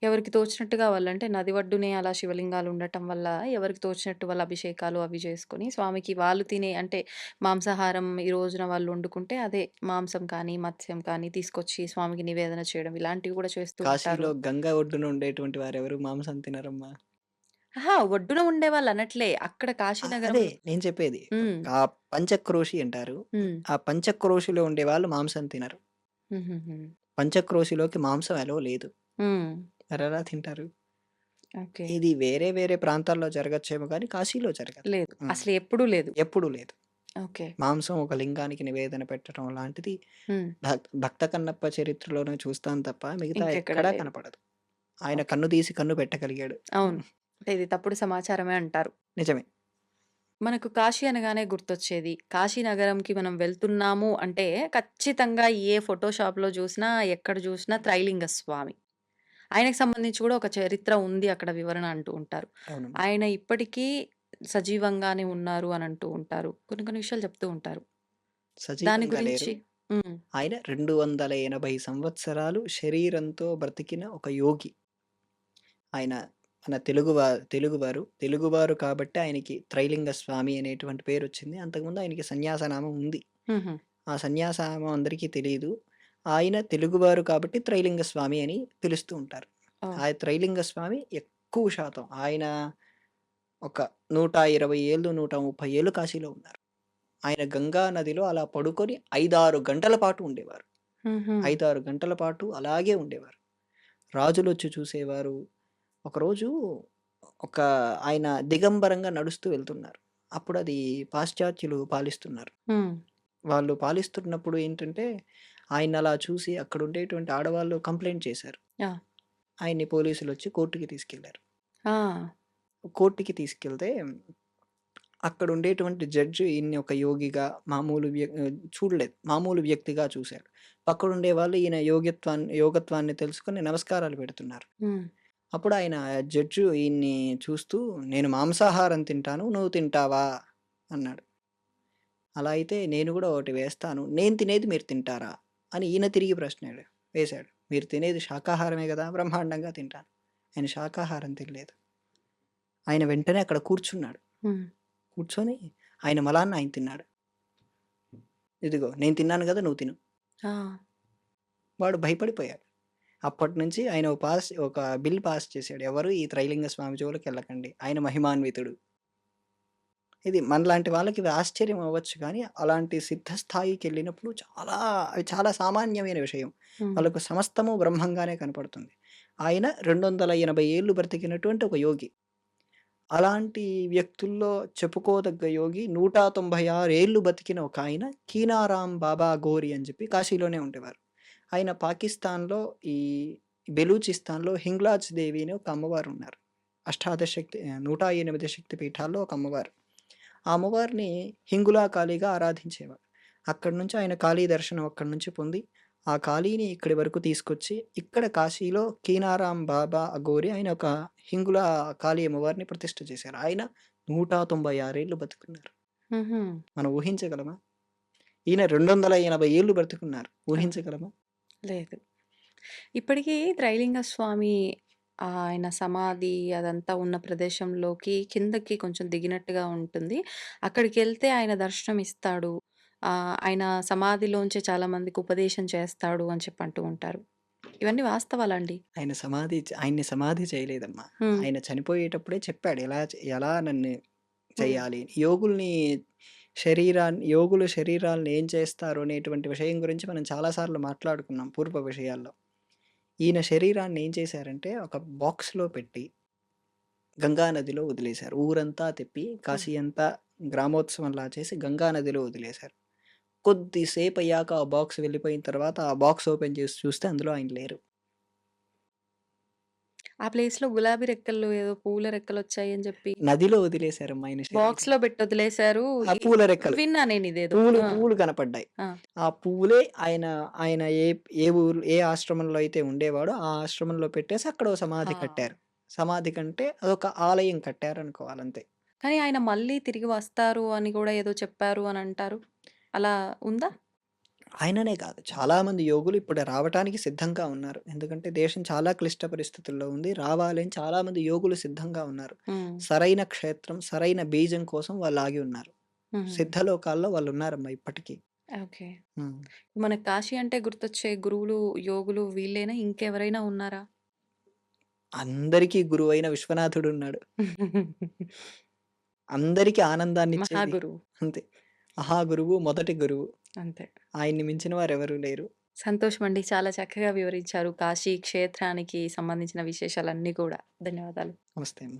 ఎవరికి తోచినట్టుగా వాళ్ళంటే నది ఒడ్డునే అలా శివలింగాలు ఉండటం వల్ల ఎవరికి తోచినట్టు వాళ్ళ అభిషేకాలు అవి చేసుకొని స్వామికి వాళ్ళు తినే అంటే మాంసాహారం ఈ రోజున వాళ్ళు వండుకుంటే అదే మాంసం కానీ, మత్స్యం కానీ తీసుకొచ్చి స్వామికి నివేదన చేయడం ఇలాంటివి కూడా చేస్తూ ఉంటారు. కాశీలో గంగా ఒడ్డున ఉండేటువంటి వారెవరు మాంసం తినరమ్మా. అహా! ఒడ్డున ఉండేవాళ్ళు అనట్లే. అక్కడ అదే కాశీనగరంలో నేను చెప్పేది. హ్మ్. ఆ పంచక్రోషి అంటారు. హ్మ్. ఆ పంచక్రోషిలో ఉండేవాళ్ళు మాంసం తినరు. హుహుహు. పంచక్రోషిలోకి మాంసం ఎలో లేదు. హ్మ్. మరెలా తింటారు? ఓకే. ఇది వేరే వేరే ప్రాంతాల్లో జరగచ్చేమో గానీ కాశీలో జరగదు. లేదు. హ్మ్. అసలు ఎప్పుడూ లేదు. ఎప్పుడూ లేదు. ఓకే. మాంసం ఒక లింగానికి నివేదన పెట్టడం లాంటిది హ్మ్. భక్త కన్నప్ప చరిత్రలోనే చూస్తాం తప్ప మిగతా ఇంకెక్కడ ఎక్కడా లేదు. కనపడదు. ఆయన ఓకే. కన్ను తీసి కన్ను పెట్టగలిగాడు. అవును. అంటే ఇది తప్పుడు సమాచారమే అంటారు. నిజమే. మనకు కాశీ అనగానే గుర్తొచ్చేది. కాశీ నగరంకి మనం వెళ్తున్నాము అంటే ఖచ్చితంగా ఏ ఫోటో షాప్‌లో జూసినా, ఎక్కడ జూసినా త్రైలింగ స్వామి. ఆయనకు సంబంధించి కూడా ఒక చరిత్ర ఉంది అక్కడ వివరణ అంటూ ఉంటారు. అవునమ్మా. ఆయన ఇప్పటికీ సజీవంగానే ఉన్నారు అని అంటూ ఉంటారు. కొన్ని కొన్ని విషయాలు చెప్తూ ఉంటారు. దాని సజీవంగా లేరు. గురించి హ్మ్. ఆయన 280 సంవత్సరాలు శరీరంతో బ్రతికిన ఒక యోగి. ఆయన మన తెలుగువారు. తెలుగువారు కాబట్టి ఆయనకి త్రైలింగ స్వామి అనేటువంటి పేరొచ్చింది. అంతకుముందు ఆయనకి సన్యాసనామం ఉంది. హుహు. ఆ సన్యాసనామం అందరికీ తెలీదు. ఆయన తెలుగువారు కాబట్టి త్రైలింగ స్వామి అని పిలుస్తూ ఉంటారు. ఓహ్! ఆ త్రైలింగ స్వామి ఎక్కువ శాతం ఆయన ఒక 120 ఏళ్ళు, 130 ఏళ్ళు కాశీలో ఉన్నారు. ఆయన గంగా నదిలో అలా పడుకొని 5, 6 గంటల పాటు ఉండేవారు. హుహు. 5, 6 గంటల పాటు అలాగే ఉండేవారు. రాజులొచ్చి చూసేవారు. ఒకరోజు ఒక ఆయన దిగంబరంగా నడుస్తూ వెళ్తున్నారు. అప్పుడది పాశ్చాత్యులు పాలిస్తున్నారు. హ్మ్. వాళ్ళు పాలిస్తున్నప్పుడు ఏంటంటే, ఆయన్నలా చూసి అక్కడుండేటువంటి ఆడవాళ్ళు కంప్లెయింట్ చేశారు. ఆ! ఆయన్ని పోలీసులొచ్చి కోర్ట్‌కి తీసుకెళ్లారు. ఆ! కోర్ట్‌కి తీసుకెళ్తే అక్కడుండేటువంటి జడ్జి ఈయన్ని ఒక యోగిగా చూడలేదు. మామూలు వ్యక్తిగా చూసాడు. పక్కనుండే వాళ్ళు ఈయన యోగత్వాన్ని తెలుసుకొని నమస్కారాలు పెడుతున్నారు. హ్మ్. అప్పుడు ఆయన జడ్జి ఈయన్ని చూస్తూ, "నేను మాంసాహారం తింటాను. నువ్వు తింటావా?" అన్నాడు. అలా అయితే నేను గూడా ఒకటి వేస్తాను. నేను తినేది మీరు తింటారా? అని ఈయన తిరిగి వేశాడు. మీరు తినేది శాకాహారమే గదా! బ్రహ్మాండంగా తింటాను. ఆయన శాకాహారం తినలేదు. ఆయన వెంటనే అక్కడ కూర్చున్నాడు. హ్మ్. కూర్చొని ఆయన మలాన్న ఆయన తిన్నాడు. ఇదిగో నేను తిన్నాను గదా! నువ్వు తిను. ఆ! వాడు భయపడిపోయాడు. అప్పటినుంచి ఆయన ఒక బిల్ పాస్ చేసాడు. ఎవరు ఈ త్రైలింగ స్వామి జోలికెళ్ళకండి. ఆయన మహిమాన్వితుడు. ఇది మనలాంటి వాళ్ళకి ఇది ఆశ్చర్యం అవ్వచ్చు కానీ, అలాంటి సిద్ధ స్థాయికెళ్ళినప్పుడు అవి చాలా సామాన్యమైన విషయం. హ్మ్. వాళ్ళకు సమస్తము బ్రహ్మంగానే కనపడుతుంది. ఆయన 280 ఏళ్ళు బ్రతికినటువంటి ఒక యోగి. అలాంటి వ్యక్తుల్లో చెప్పుకోదగ్గ యోగి 196 ఏళ్ళు బతికిన ఒకాయన కీనారాం బాబా గోరి అని చెప్పి కాశీలోనే ఉండేవారు. ఆయన పాకిస్తాన్‌లో ఈ బెలూచిస్తాన్‌లో హింగ్లాజ్ దేవి అని ఒక అమ్మవారున్నారు. 108 శక్తి పీఠాల్లో ఒక అమ్మవారు. ఆ అమ్మవారిని హింగులా కాళీగా ఆరాధించేవారు. అక్కడి నుంచి ఆయన కాళీ దర్శనం అక్కడి నుంచి పొంది, ఆ కాళీని ఇక్కడి వరకు తీసుకొచ్చి, ఇక్కడ కాశీలో కీనారాం బాబా అఘోరి ఆయన ఒక హింగులా కాళీ అమ్మవారిని ప్రతిష్ఠ చేశారు. ఆయన 196 ఏళ్ళు బతుకున్నారు. హుహు. మనం ఊహించగలమా? ఈయన 280 ఏళ్ళు బ్రతికున్నారు. ఊహించగలమా? లేదు. ఇప్పటికీ త్రైలింగ స్వామి ఆయన సమాధి అదంతా ఉన్న ప్రదేశంలోకి కిందకి కొంచెం దిగినట్టుగా ఉంటుంది. అక్కడికెళ్తే ఆయన దర్శనం ఇస్తాడు. ఆయన సమాధిలోంచే చాలా మందికి ఉపదేశం చేస్తాడు అని చెప్పి అంటూ ఉంటారు. ఇవన్నీ వాస్తవాలా అండి? ఆయన్ని సమాధి చేయలేదమ్మా. హ్మ్. ఆయన చనిపోయేటప్పుడే చెప్పాడు. ఎలా నన్ను హ్మ్. చెయ్యాలి. యోగులు శరీరాలను ఏం చేస్తారు అనేటువంటి విషయం గురించి మనం చాలా సార్లు మాట్లాడుకున్నాం పూర్వ విషయాల్లో. ఈయన శరీరాన్ని ఏం చేశారంటే ఒక బాక్స్‌లో పెట్టి గంగా నదిలో వదిలేశారు. ఊరంతా తిప్పి హ్మ్. కాశీ అంతా గ్రామోత్సవంలా చేసి గంగా నదిలో వదిలేశారు. కొద్దిసేపయ్యాక ఆ బాక్స్ వెళ్ళిపోయిన తర్వాత ఆ బాక్స్ ఓపెన్ చేసి చూస్తే అందులో ఆయన లేరు. ఆ ప్లేస్‌లో గులాబీ రెక్కలు ఏదో పూల రెక్కలొచ్చాయని చెప్పి నదిలో వదిలేశారమ్మా ఆయన శరీరం. బాక్స్‌లో పెట్టి వదిలేశారు. ఆ పూల రెక్కలు. విన్నా నేనిదేదో. ఆ! పువ్వులు కనపడ్డాయి. ఆ! ఆ పువ్వులే ఆయన ఏ ఆశ్రమంలో అయితే ఉండేవాడో ఆ ఆశ్రమంలో పెట్టేసి అక్కడ ఓ సమాధి ఆ! కట్టారు. సమాధి కంటే అదొక ఆలయం కట్టారనుకోవాలంతే. కానీ ఆయన మళ్ళీ తిరిగి వస్తారు అని గూడా ఏదో చెప్పారు అని అంటారు. అలా ఉందా? ఆయననే కాదు చాలామంది యోగులు ఇప్పుడు రావటానికి సిద్ధంగా ఉన్నారు. ఎందుకంటే దేశం చాలా క్లిష్ట పరిస్థితుల్లో ఉంది. రావాలని చాలామంది యోగులు సిద్ధంగా ఉన్నారు. హ్మ్. సరైన క్షేత్రం, సరైన బీజం కోసం వాళ్ళు ఆగి ఉన్నారు. హుహు. సిద్ధలోకాల్లో వాళ్ళున్నారమ్మా ఇప్పటికి. ఓకే. హ్మ్. మనకు కాశీ అంటే గుర్తొచ్చే గురువులు, యోగులు వీళ్ళేనా? ఇంకెవరైనా ఉన్నారా? అందరికీ గురువైన విశ్వనాథుడున్నాడు. అందరికీ ఆనందాన్నిచ్చేది. మహాగురువు. అంతే. మహాగురువు, మొదటి గురువు. అంతే. ఆయన్ని మించిన వారెవరూ లేరు. సంతోషమండి. చాలా చక్కగా వివరించారు. కాశీ క్షేత్రానికి సంబంధించిన విశేషాలన్నీ కూడా. ధన్యవాదాలు. నమస్తే అమ్మ.